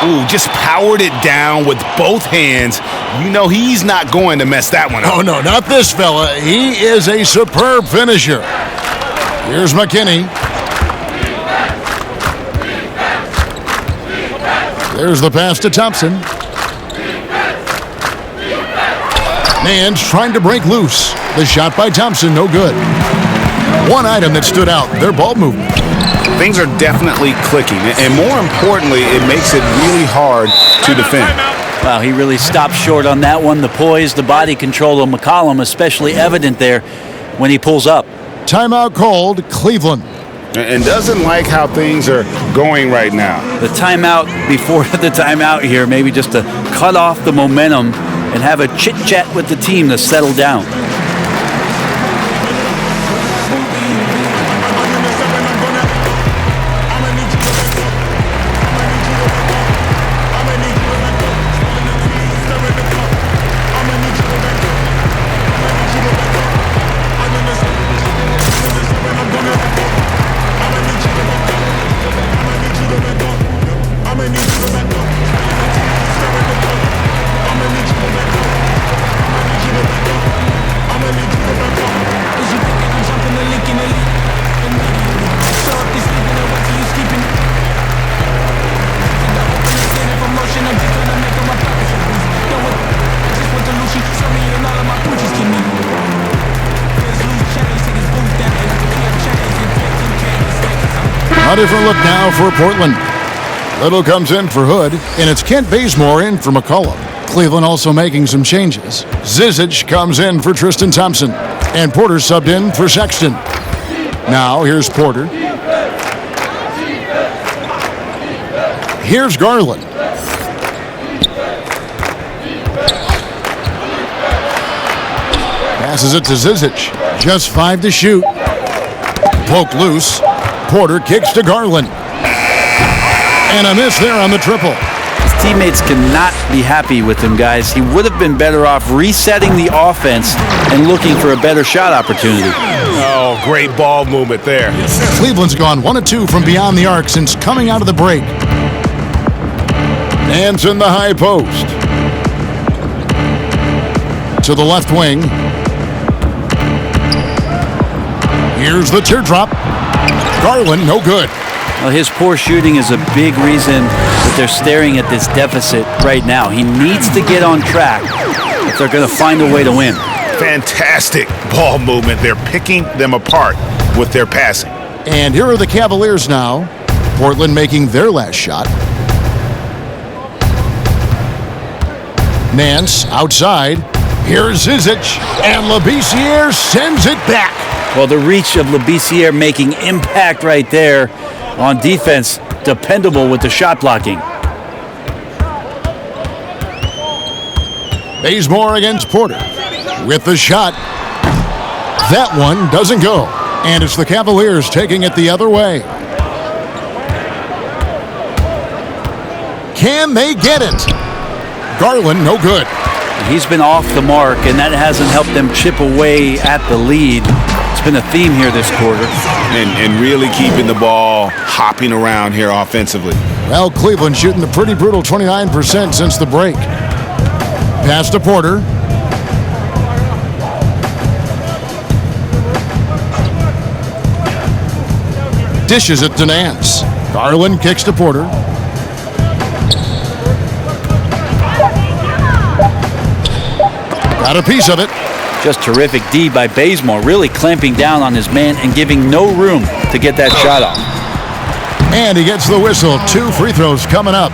Ooh, just powered it down with both hands. You know he's not going to mess that one up. Oh, no, not this fella. He is a superb finisher. Here's McKinney. There's the pass to Thompson. Nance trying to break loose. The shot by Thompson, no good. One item that stood out, their ball movement. Things are definitely clicking, and more importantly, it makes it really hard to defend. Wow, he really stopped short on that one. The poise, the body control of McCollum, especially evident there when he pulls up. Timeout called, Cleveland. And doesn't like how things are going right now. The timeout before the timeout here, maybe just to cut off the momentum and have a chit-chat with the team to settle down. A different look now for Portland. Little comes in for Hood, and it's Kent Bazemore in for McCollum. Cleveland also making some changes. Zizic comes in for Tristan Thompson, and Porter subbed in for Sexton. Now here's Porter. Here's Garland. Passes it to Zizic. Just 5 to shoot. Poke loose. Porter kicks to Garland. And a miss there on the triple. His teammates cannot be happy with him, guys. He would have been better off resetting the offense and looking for a better shot opportunity. Oh, great ball movement there. Cleveland's gone 1 of 2 from beyond the arc since coming out of the break. Nance in the high post. To the left wing. Here's the teardrop. Garland, no good. Well, his poor shooting is a big reason that they're staring at this deficit right now. He needs to get on track if they're going to find a way to win. Fantastic ball movement. They're picking them apart with their passing. And here are the Cavaliers now. Portland making their last shot. Nance outside. Here's Zizic, and Labissiere sends it back. Well, the reach of Labissiere making impact right there on defense. Dependable with the shot blocking. Bazemore against Porter with the shot. That one doesn't go, and it's the Cavaliers taking it the other way. Can they get it? Garland, no good. He's been off the mark, and that hasn't helped them chip away at the lead. It's been a theme here this quarter. And really keeping the ball hopping around here offensively. Well, Cleveland shooting a pretty brutal 29% since the break. Pass to Porter. Dishes it to Nance. Garland kicks to Porter. Got a piece of it. Just terrific D by Bazemore, really clamping down on his man and giving no room to get that shot off. And he gets the whistle. 2 free throws coming up.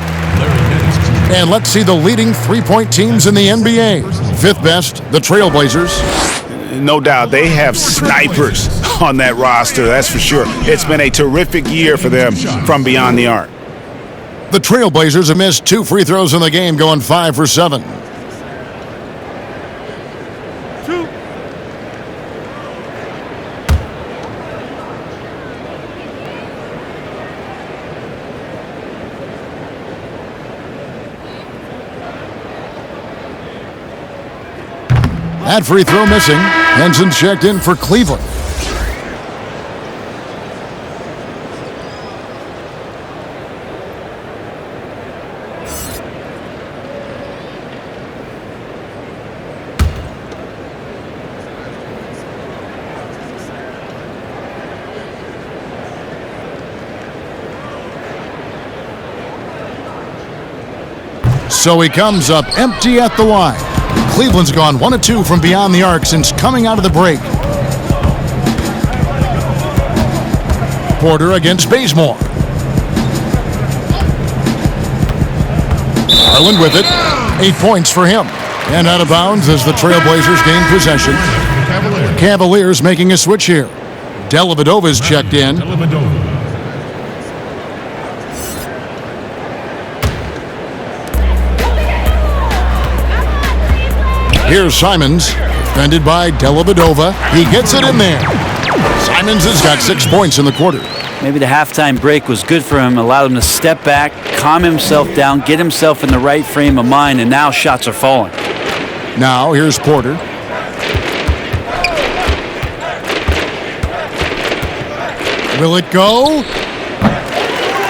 And let's see the leading three-point teams in the NBA. 5th best, the Trailblazers. No doubt they have snipers on that roster, that's for sure. It's been a terrific year for them from beyond the arc. The Trailblazers have missed 2 free throws in the game, going 5 for 7. That free throw missing. Henson checked in for Cleveland. So he comes up empty at the line. Cleveland's gone 1 of 2 from beyond the arc since coming out of the break. Porter against Bazemore. Garland with it. 8 points for him. And out of bounds as the Trailblazers gain possession. Cavaliers making a switch here. Dellavedova's checked in. Here's Simons, defended by Dellavedova. He gets it in there. Simons has got 6 points in the quarter. Maybe the halftime break was good for him, allowed him to step back, calm himself down, get himself in the right frame of mind, and now shots are falling. Now here's Porter. Will it go?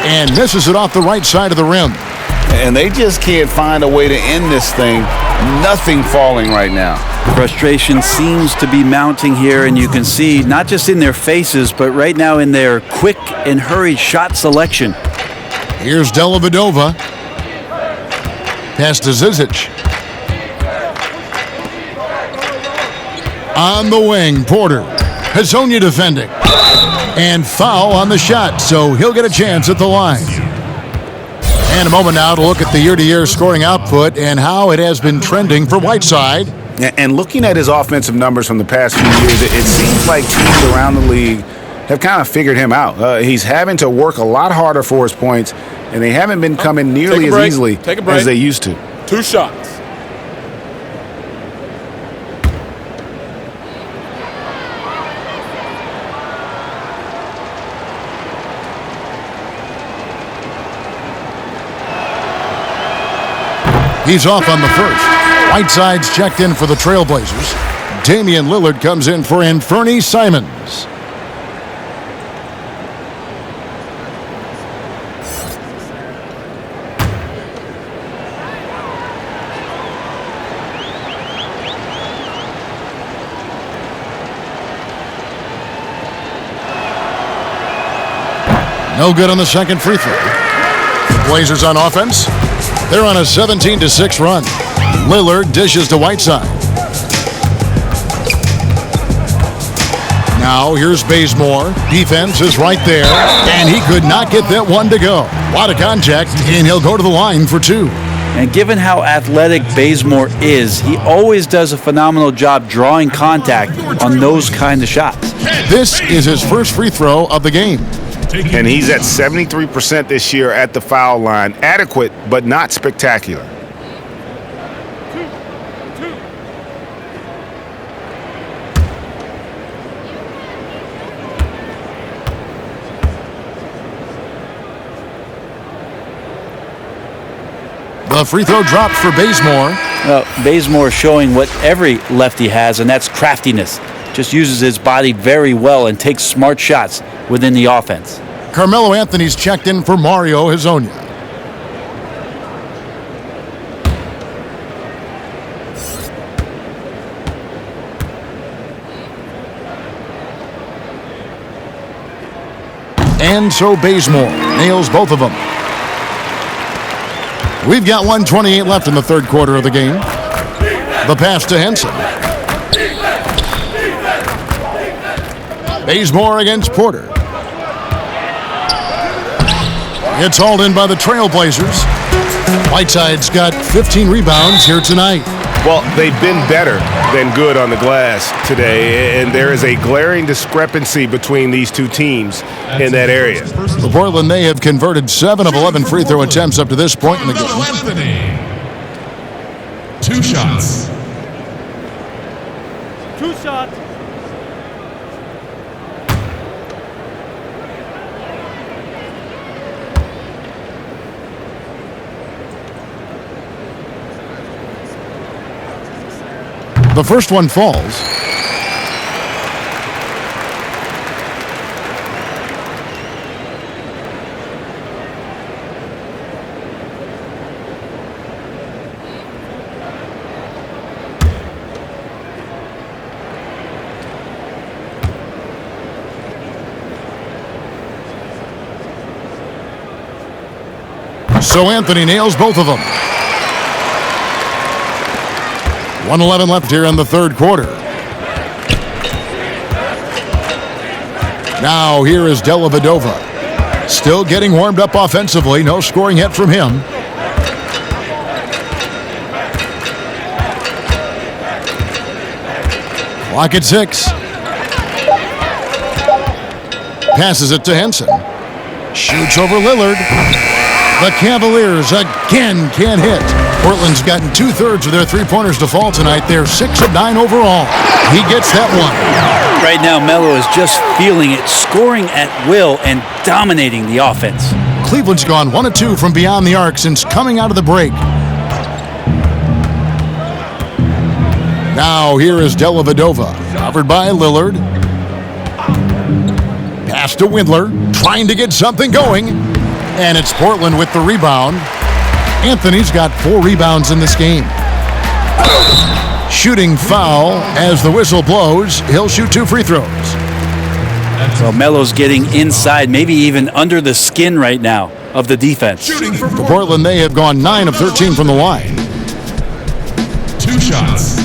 And misses it off the right side of the rim. And they just can't find a way to end this thing. Nothing falling right now. Frustration seems to be mounting here, and you can see not just in their faces, but right now in their quick and hurried shot selection. Here's Dellavedova. Pass to Zizic. On the wing, Porter. Hezonja defending. And foul on the shot, so he'll get a chance at the line. And a moment now to look at the year-to-year scoring output and how it has been trending for Whiteside. And looking at his offensive numbers from the past few years, it seems like teams around the league have kind of figured him out. He's having to work a lot harder for his points, and they haven't been coming nearly as easily as they used to. 2 shots. He's off on the first. Whiteside's checked in for the Trailblazers. Damian Lillard comes in for Anfernee Simons. No good on the second free throw. Blazers on offense. They're on a 17-6 run. Lillard dishes to Whiteside. Now here's Bazemore. Defense is right there, and he could not get that one to go. A lot of contact, and he'll go to the line for 2. And given how athletic Bazemore is, he always does a phenomenal job drawing contact on those kind of shots. This is his first free throw of the game. And he's at 73% this year at the foul line. Adequate, but not spectacular. The free throw dropped for Bazemore. Well, Bazemore showing what every lefty has, and that's craftiness. Just uses his body very well and takes smart shots within the offense. Carmelo Anthony's checked in for Mario Hezonja. And so Bazemore nails both of them. We've got 1:28 left in the third quarter of the game. The pass to Henson. Bazemore against Porter. It's hauled in by the Trailblazers. Whiteside's got 15 rebounds here tonight. Well, they've been better than good on the glass today, and there is a glaring discrepancy between these two teams in that area. For Portland, they have converted 7 of 11 free throw attempts up to this point in the game. Anthony. 2 shots. 2 shots. The first one falls. So Anthony nails both of them. 1:11 left here in the third quarter. Now here is Dellavedova. Still getting warmed up offensively. No scoring yet from him. Clock at 6. Passes it to Henson. Shoots over Lillard. The Cavaliers again can't hit. Portland's gotten 2/3 of their three-pointers to fall tonight. They're 6 of 9 overall. He gets that one. Right now, Melo is just feeling it, scoring at will and dominating the offense. Cleveland's gone 1 of 2 from beyond the arc since coming out of the break. Now here is Dellavedova, covered by Lillard. Pass to Windler, trying to get something going. And it's Portland with the rebound. Anthony's got 4 rebounds in this game. Shooting foul as the whistle blows. He'll shoot 2 free throws. So Melo's getting inside, maybe even under the skin right now of the defense. For Portland, they have gone 9 of 13 from the line. 2 shots.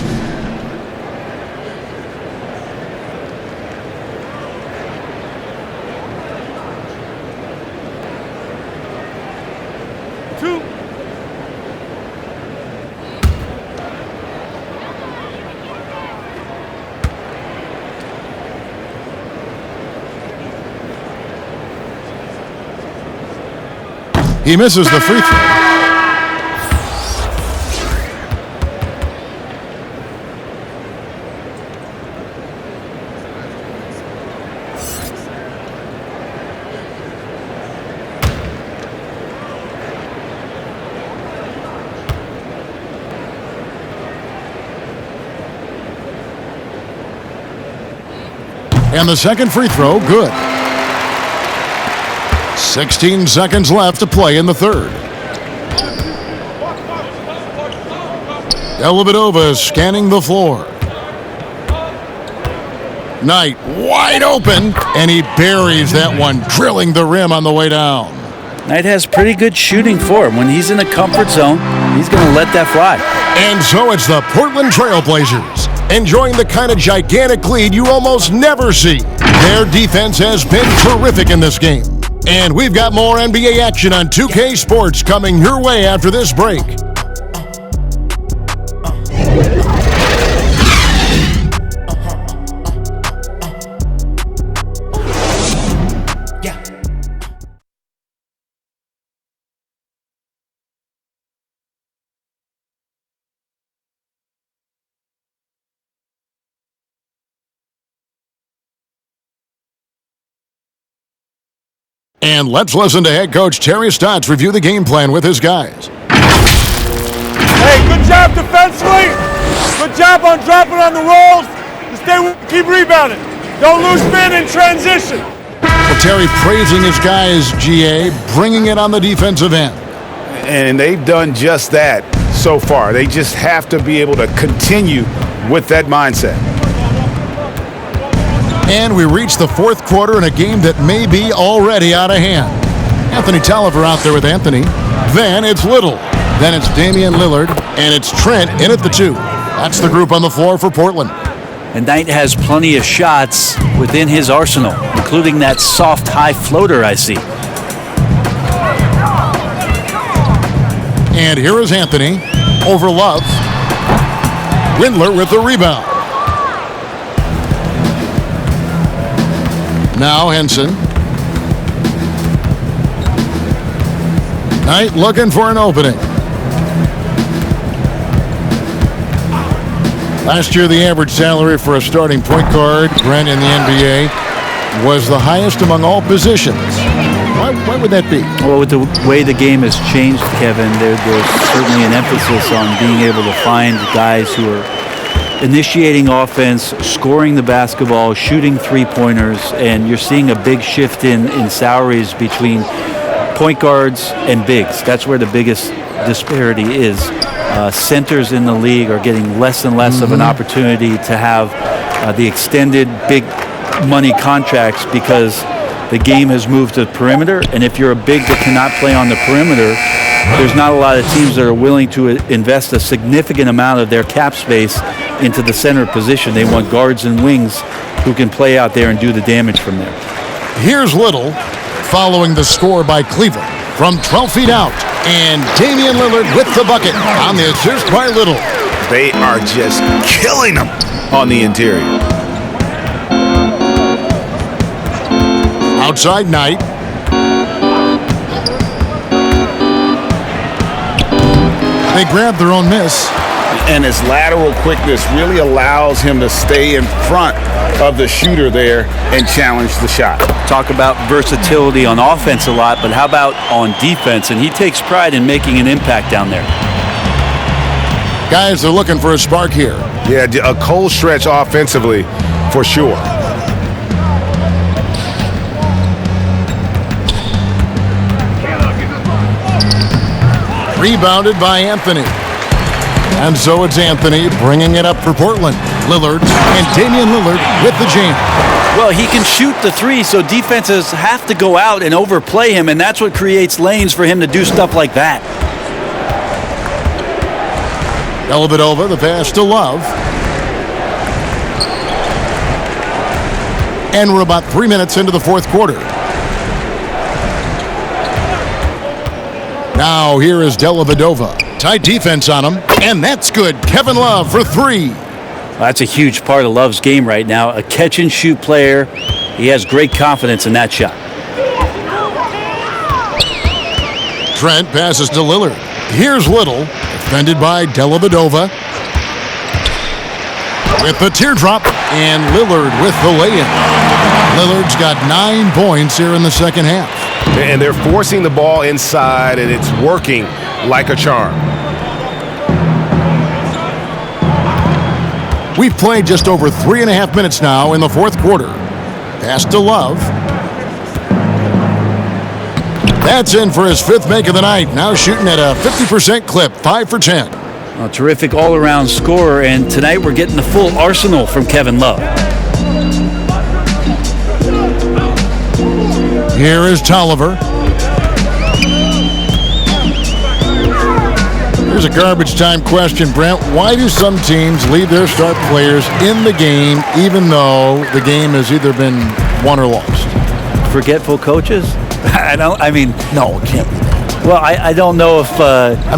He misses the free throw. And the second free throw, good. 16 seconds left to play in the third. Dellavedova is scanning the floor. Knight wide open, and he buries that one, drilling the rim on the way down. Knight has pretty good shooting for him. When he's in a comfort zone, he's going to let that fly. And so it's the Portland Trailblazers, enjoying the kind of gigantic lead you almost never see. Their defense has been terrific in this game. And we've got more NBA action on 2K Sports coming your way after this break. And let's listen to head coach Terry Stotts review the game plan with his guys. Hey, good job defensively. Good job on dropping on the rolls. Keep rebounding. Don't lose spin in transition. Well, Terry praising his guys, GA, bringing it on the defensive end. And they've done just that so far. They just have to be able to continue with that mindset. And we reach the fourth quarter in a game that may be already out of hand. Anthony Tolliver out there with Anthony. Then it's Little. Then it's Damian Lillard. And it's Trent in at the 2. That's the group on the floor for Portland. And Knight has plenty of shots within his arsenal, including that soft high floater I see. And here is Anthony over Love. Windler with the rebound. Now Henson. Knight looking for an opening. Last year, the average salary for a starting point guard, Brent, in the NBA, was the highest among all positions. Why would that be? Well, with the way the game has changed, Kevin, there's certainly an emphasis on being able to find guys who are initiating offense, scoring the basketball, shooting three-pointers, and you're seeing a big shift in salaries between point guards and bigs. That's where the biggest disparity is. Centers in the league are getting less and less of an opportunity to have the extended big money contracts because the game has moved to the perimeter, and if you're a big that cannot play on the perimeter, there's not a lot of teams that are willing to invest a significant amount of their cap space into the center position. They want guards and wings who can play out there and do the damage from there. Here's Little following the score by Cleveland from 12 feet out. And Damian Lillard with the bucket on the assist by Little. They are just killing them on the interior. Outside Knight. They grab their own miss. And his lateral quickness really allows him to stay in front of the shooter there and challenge the shot. Talk about versatility on offense a lot, but how about on defense? And he takes pride in making an impact down there. Guys are looking for a spark here. Yeah, a cold stretch offensively for sure. Rebounded by Anthony. And so it's Anthony bringing it up for Portland. Lillard and Damian Lillard with the jam. Well, he can shoot the three, so defenses have to go out and overplay him, and that's what creates lanes for him to do stuff like that. Dellavedova, the pass to Love. And we're about 3 minutes into the fourth quarter. Now here is Dellavedova. Tight defense on him, and that's good. Kevin Love for 3. That's a huge part of Love's game right now. A catch-and-shoot player. He has great confidence in that shot. Trent passes to Lillard. Here's Little, defended by Dellavedova. With the teardrop, and Lillard with the lay-in. Lillard's got 9 points here in the second half. And they're forcing the ball inside, and it's working like a charm. We've played just over 3.5 minutes now in the fourth quarter. Pass to Love. That's in for his 5th make of the night. Now shooting at a 50% clip, 5 for 10. A terrific all-around scorer, and tonight we're getting the full arsenal from Kevin Love. Here is Tolliver. Here's a garbage time question, Brent. Why do some teams leave their star players in the game even though the game has either been won or lost? Forgetful coaches? No, it can't be that. Well, I don't know if...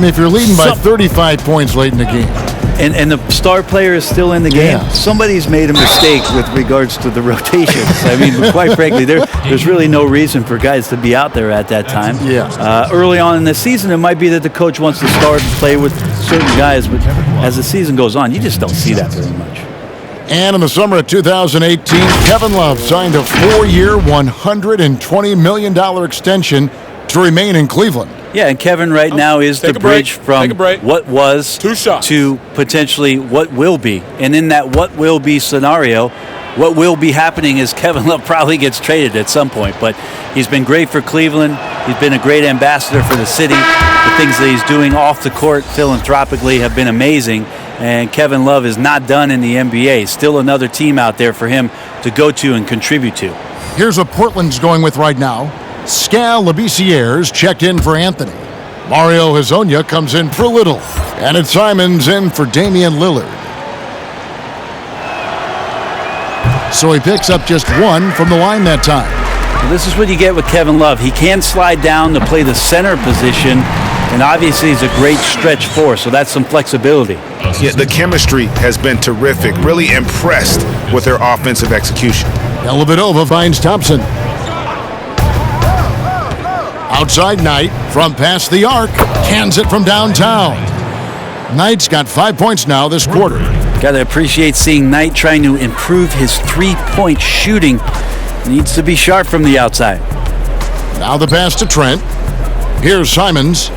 if you're leading by 35 points late in the game. And the star player is still in the game. Yeah. Somebody's made a mistake with regards to the rotations. I mean, quite frankly, there's really no reason for guys to be out there at that time. Yeah. Early on in the season, it might be that the coach wants to start and play with certain guys, but as the season goes on, you just don't see that very much. And in the summer of 2018, Kevin Love signed a 4-year, $120 million extension to remain in Cleveland. Yeah, and Kevin right now is the bridge from what was to potentially what will be. And in that what will be scenario, what will be happening is Kevin Love probably gets traded at some point. But he's been great for Cleveland. He's been a great ambassador for the city. The things that he's doing off the court philanthropically have been amazing. And Kevin Love is not done in the NBA. Still another team out there for him to go to and contribute to. Here's what Portland's going with right now. Skal Labissière's checked in for Anthony. Mario Hezonja comes in for Little. And it's Simons in for Damian Lillard. So he picks up just one from the line that time. Well, this is what you get with Kevin Love. He can slide down to play the center position, and obviously he's a great stretch four, so that's some flexibility. Yeah, the chemistry has been terrific. Really impressed with their offensive execution. Dellavedova finds Thompson. Outside Knight from past the arc. Cans it from downtown. Knight's got 5 points now this quarter. Got to appreciate seeing Knight trying to improve his three-point shooting. Needs to be sharp from the outside. Now the pass to Trent. Here's Simons.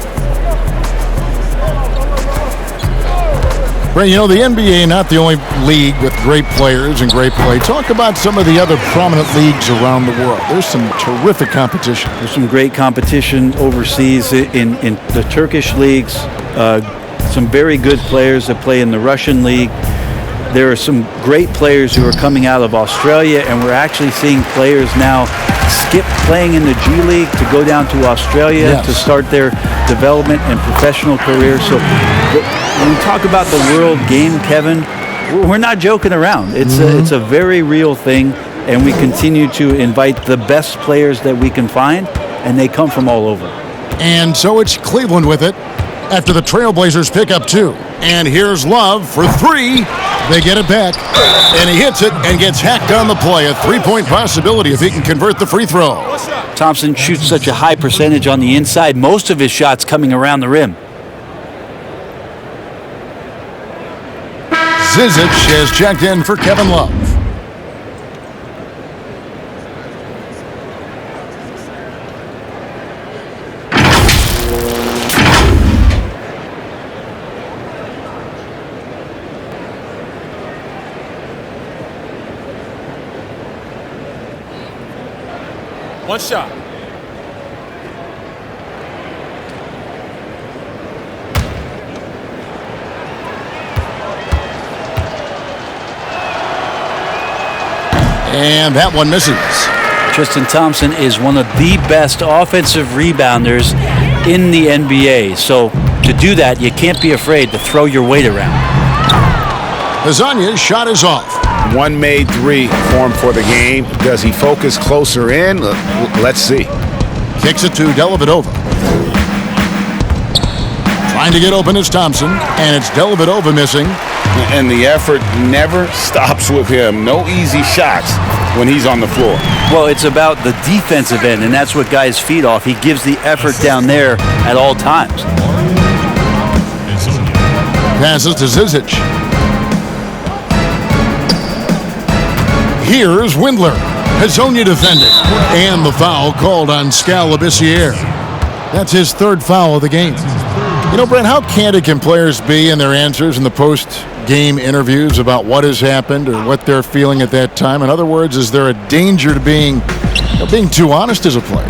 Brent, you know, the NBA not the only league with great players and great play. Talk about some of the other prominent leagues around the world. There's some terrific competition. There's some great competition overseas in the Turkish leagues. Some very good players that play in the Russian league. There are some great players who are coming out of Australia, and we're actually seeing players now skip playing in the G League to go down to Australia to start their development and professional career. So when we talk about the world game, Kevin, we're not joking around. It's a very real thing, and we continue to invite the best players that we can find, and they come from all over. And so it's Cleveland with it after the Trailblazers pick up 2. And here's Love for 3. They get it back, and he hits it and gets hacked on the play. A 3-point possibility if he can convert the free throw. Thompson shoots such a high percentage on the inside, most of his shots coming around the rim. Zizic has checked in for Kevin Love. One shot. And that one misses. Tristan Thompson is one of the best offensive rebounders in the NBA. So to do that, you can't be afraid to throw your weight around. Hezonja's shot is off. One made 3 for him for the game. Does he focus closer in? Let's see. Kicks it to Dellavedova. Trying to get open is Thompson, and it's Dellavedova missing. And the effort never stops with him. No easy shots when he's on the floor. Well, it's about the defensive end, and that's what guys feed off. He gives the effort down there at all times. Passes to Zizic. Here's Windler. Hezonja defending. And the foul called on Skal Labissière. That's his 3rd foul of the game. You know, Brent, how candid can players be in their answers in the post-game interviews about what has happened or what they're feeling at that time? In other words, is there a danger to being too honest as a player?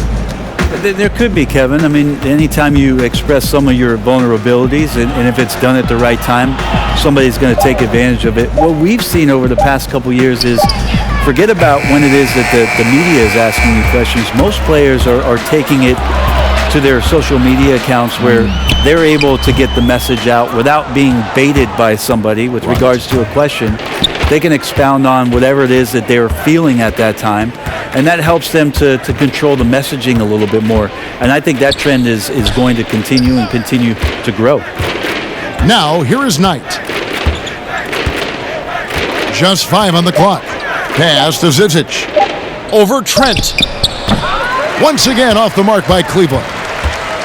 There could be, Kevin. I mean, anytime you express some of your vulnerabilities, and if it's done at the right time, somebody's going to take advantage of it. What we've seen over the past couple years is forget about when it is that the media is asking you questions. Most players are taking it to their social media accounts where they're able to get the message out without being baited by somebody with regards to a question. They can expound on whatever it is that they're feeling at that time, and that helps them to control the messaging a little bit more. And I think that trend is going to continue and continue to grow. Now, here is Knight. Just 5 on the clock. Pass to Zizic. Over Trent. Once again off the mark by Cleveland.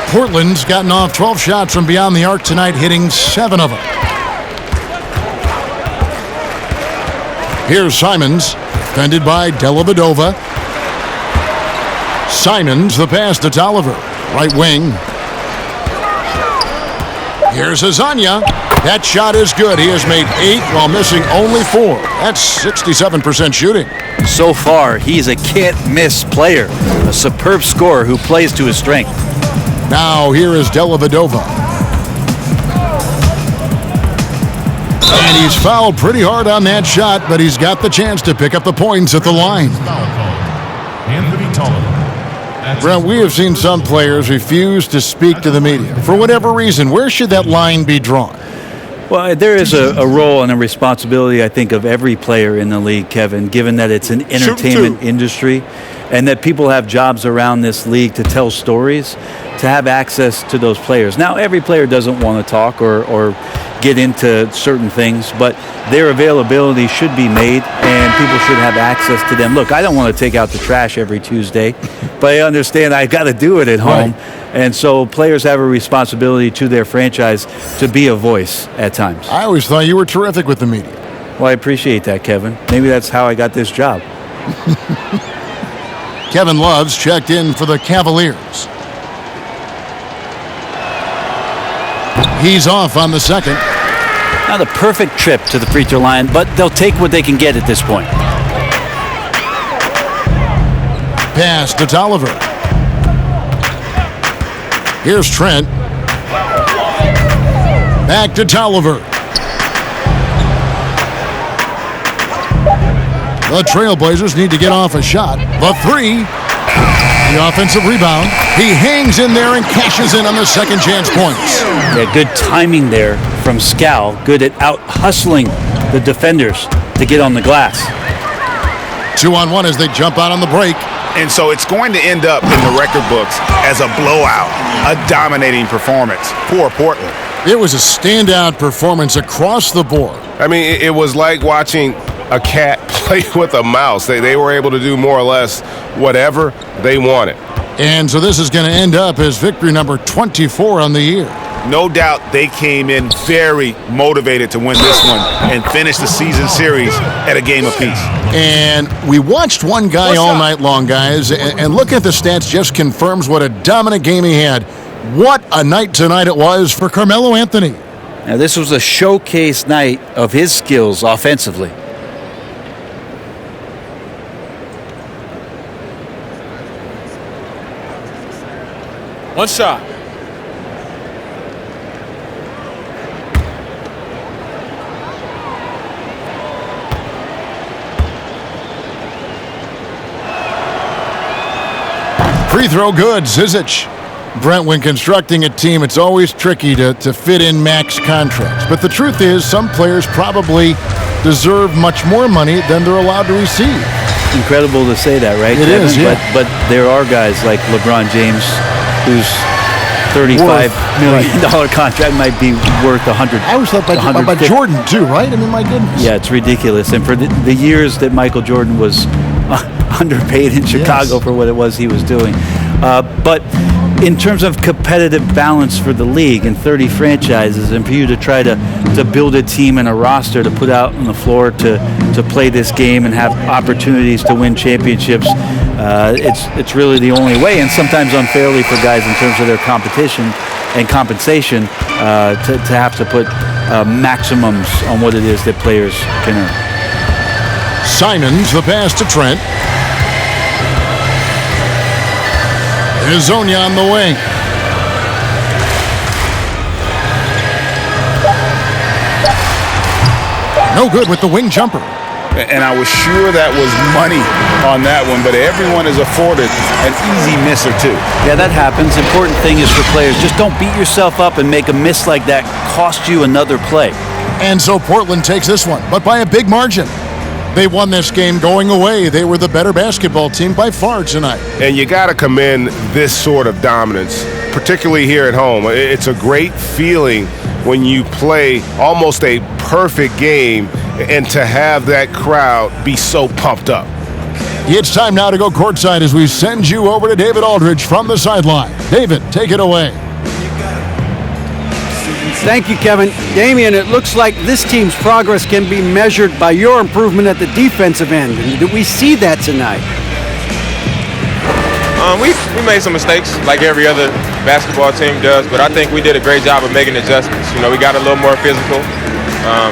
Portland's gotten off 12 shots from beyond the arc tonight, hitting 7 of them. Here's Simons, defended by Dellavedova. Simons, the pass to Tolliver. Right wing. Here's Azania. That shot is good. He has made 8 while missing only 4. That's 67% shooting. So far, he's a can't-miss player, a superb scorer who plays to his strength. Now here is Dellavedova. And he's fouled pretty hard on that shot, but he's got the chance to pick up the points at the line. Anthony Tolliver. Brent, we have seen some players refuse to speak to the media. For whatever reason, where should that line be drawn? Well, there is a role and a responsibility, I think, of every player in the league, Kevin, given that it's an entertainment industry and that people have jobs around this league to tell stories, to have access to those players. Now, every player doesn't want to talk or get into certain things, but their availability should be made and people should have access to them. Look, I don't want to take out the trash every Tuesday, but I understand I got to do it at home. Right. And so players have a responsibility to their franchise to be a voice at times. I always thought you were terrific with the media. Well, I appreciate that, Kevin. Maybe that's how I got this job. Kevin Love's checked in for the Cavaliers. He's off on the second. Not a perfect trip to the free throw line, but they'll take what they can get at this point. Pass to Tolliver. Here's Trent. Back to Tolliver. The Trailblazers need to get off a shot. The 3. The offensive rebound. He hangs in there and cashes in on the second chance points. Yeah, good timing there from Scal. Good at out-hustling the defenders to get on the glass. 2-on-1 as they jump out on the break. And so it's going to end up in the record books as a blowout, a dominating performance for Portland. It was a standout performance across the board. I mean, it was like watching a cat play with a mouse. They were able to do more or less whatever they wanted. And so this is going to end up as victory number 24 on the year. No doubt they came in very motivated to win this one and finish the season series at a game apiece. And we watched one guy all night long, guys, and looking at the stats just confirms what a dominant game he had. What a night tonight it was for Carmelo Anthony. Now, this was a showcase night of his skills offensively. One shot. Free throw good, Zizic. Brent, when constructing a team, it's always tricky to fit in max contracts. But the truth is, some players probably deserve much more money than they're allowed to receive. Incredible to say that, right, It Kevin? is, yeah. But there are guys like LeBron James whose $35 million contract might be worth $100. I always thought about Jordan, too, right? I mean, my goodness. Yeah, it's ridiculous. And for the years that Michael Jordan was underpaid in Chicago for what it was he was doing. But in terms of competitive balance for the league and 30 franchises, and for you to try to build a team and a roster to put out on the floor to play this game and have opportunities to win championships, it's really the only way, and sometimes unfairly for guys in terms of their competition and compensation to have to put maximums on what it is that players can earn. Simons, the pass to Trent. Azania on the wing. No good with the wing jumper. And I was sure that was money on that one, but everyone is afforded an easy miss or two. Yeah, that happens. Important thing is for players, just don't beat yourself up and make a miss like that cost you another play. And so Portland takes this one, but by a big margin. They won this game going away. They were the better basketball team by far tonight. And you got to commend this sort of dominance, particularly here at home. It's a great feeling when you play almost a perfect game and to have that crowd be so pumped up. It's time now to go courtside as we send you over to David Aldridge from the sideline. David, take it away. Thank you, Kevin. Damian, it looks like this team's progress can be measured by your improvement at the defensive end. And did we see that tonight? We made some mistakes like every other basketball team does, but I think we did a great job of making adjustments. We got a little more physical.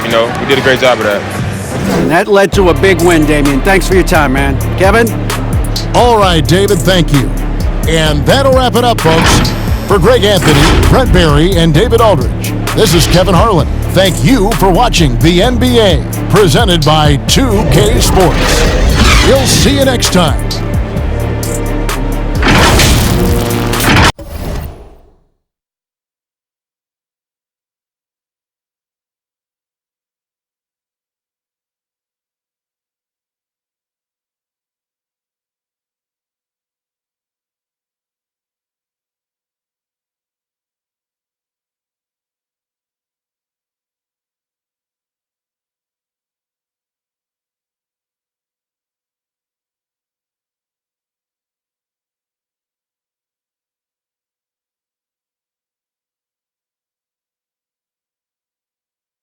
We did a great job of that. And that led to a big win, Damian. Thanks for your time, man. Kevin? All right, David, thank you. And that'll wrap it up, folks. For Greg Anthony, Brent Barry, and David Aldridge, this is Kevin Harlan. Thank you for watching the NBA, presented by 2K Sports. We'll see you next time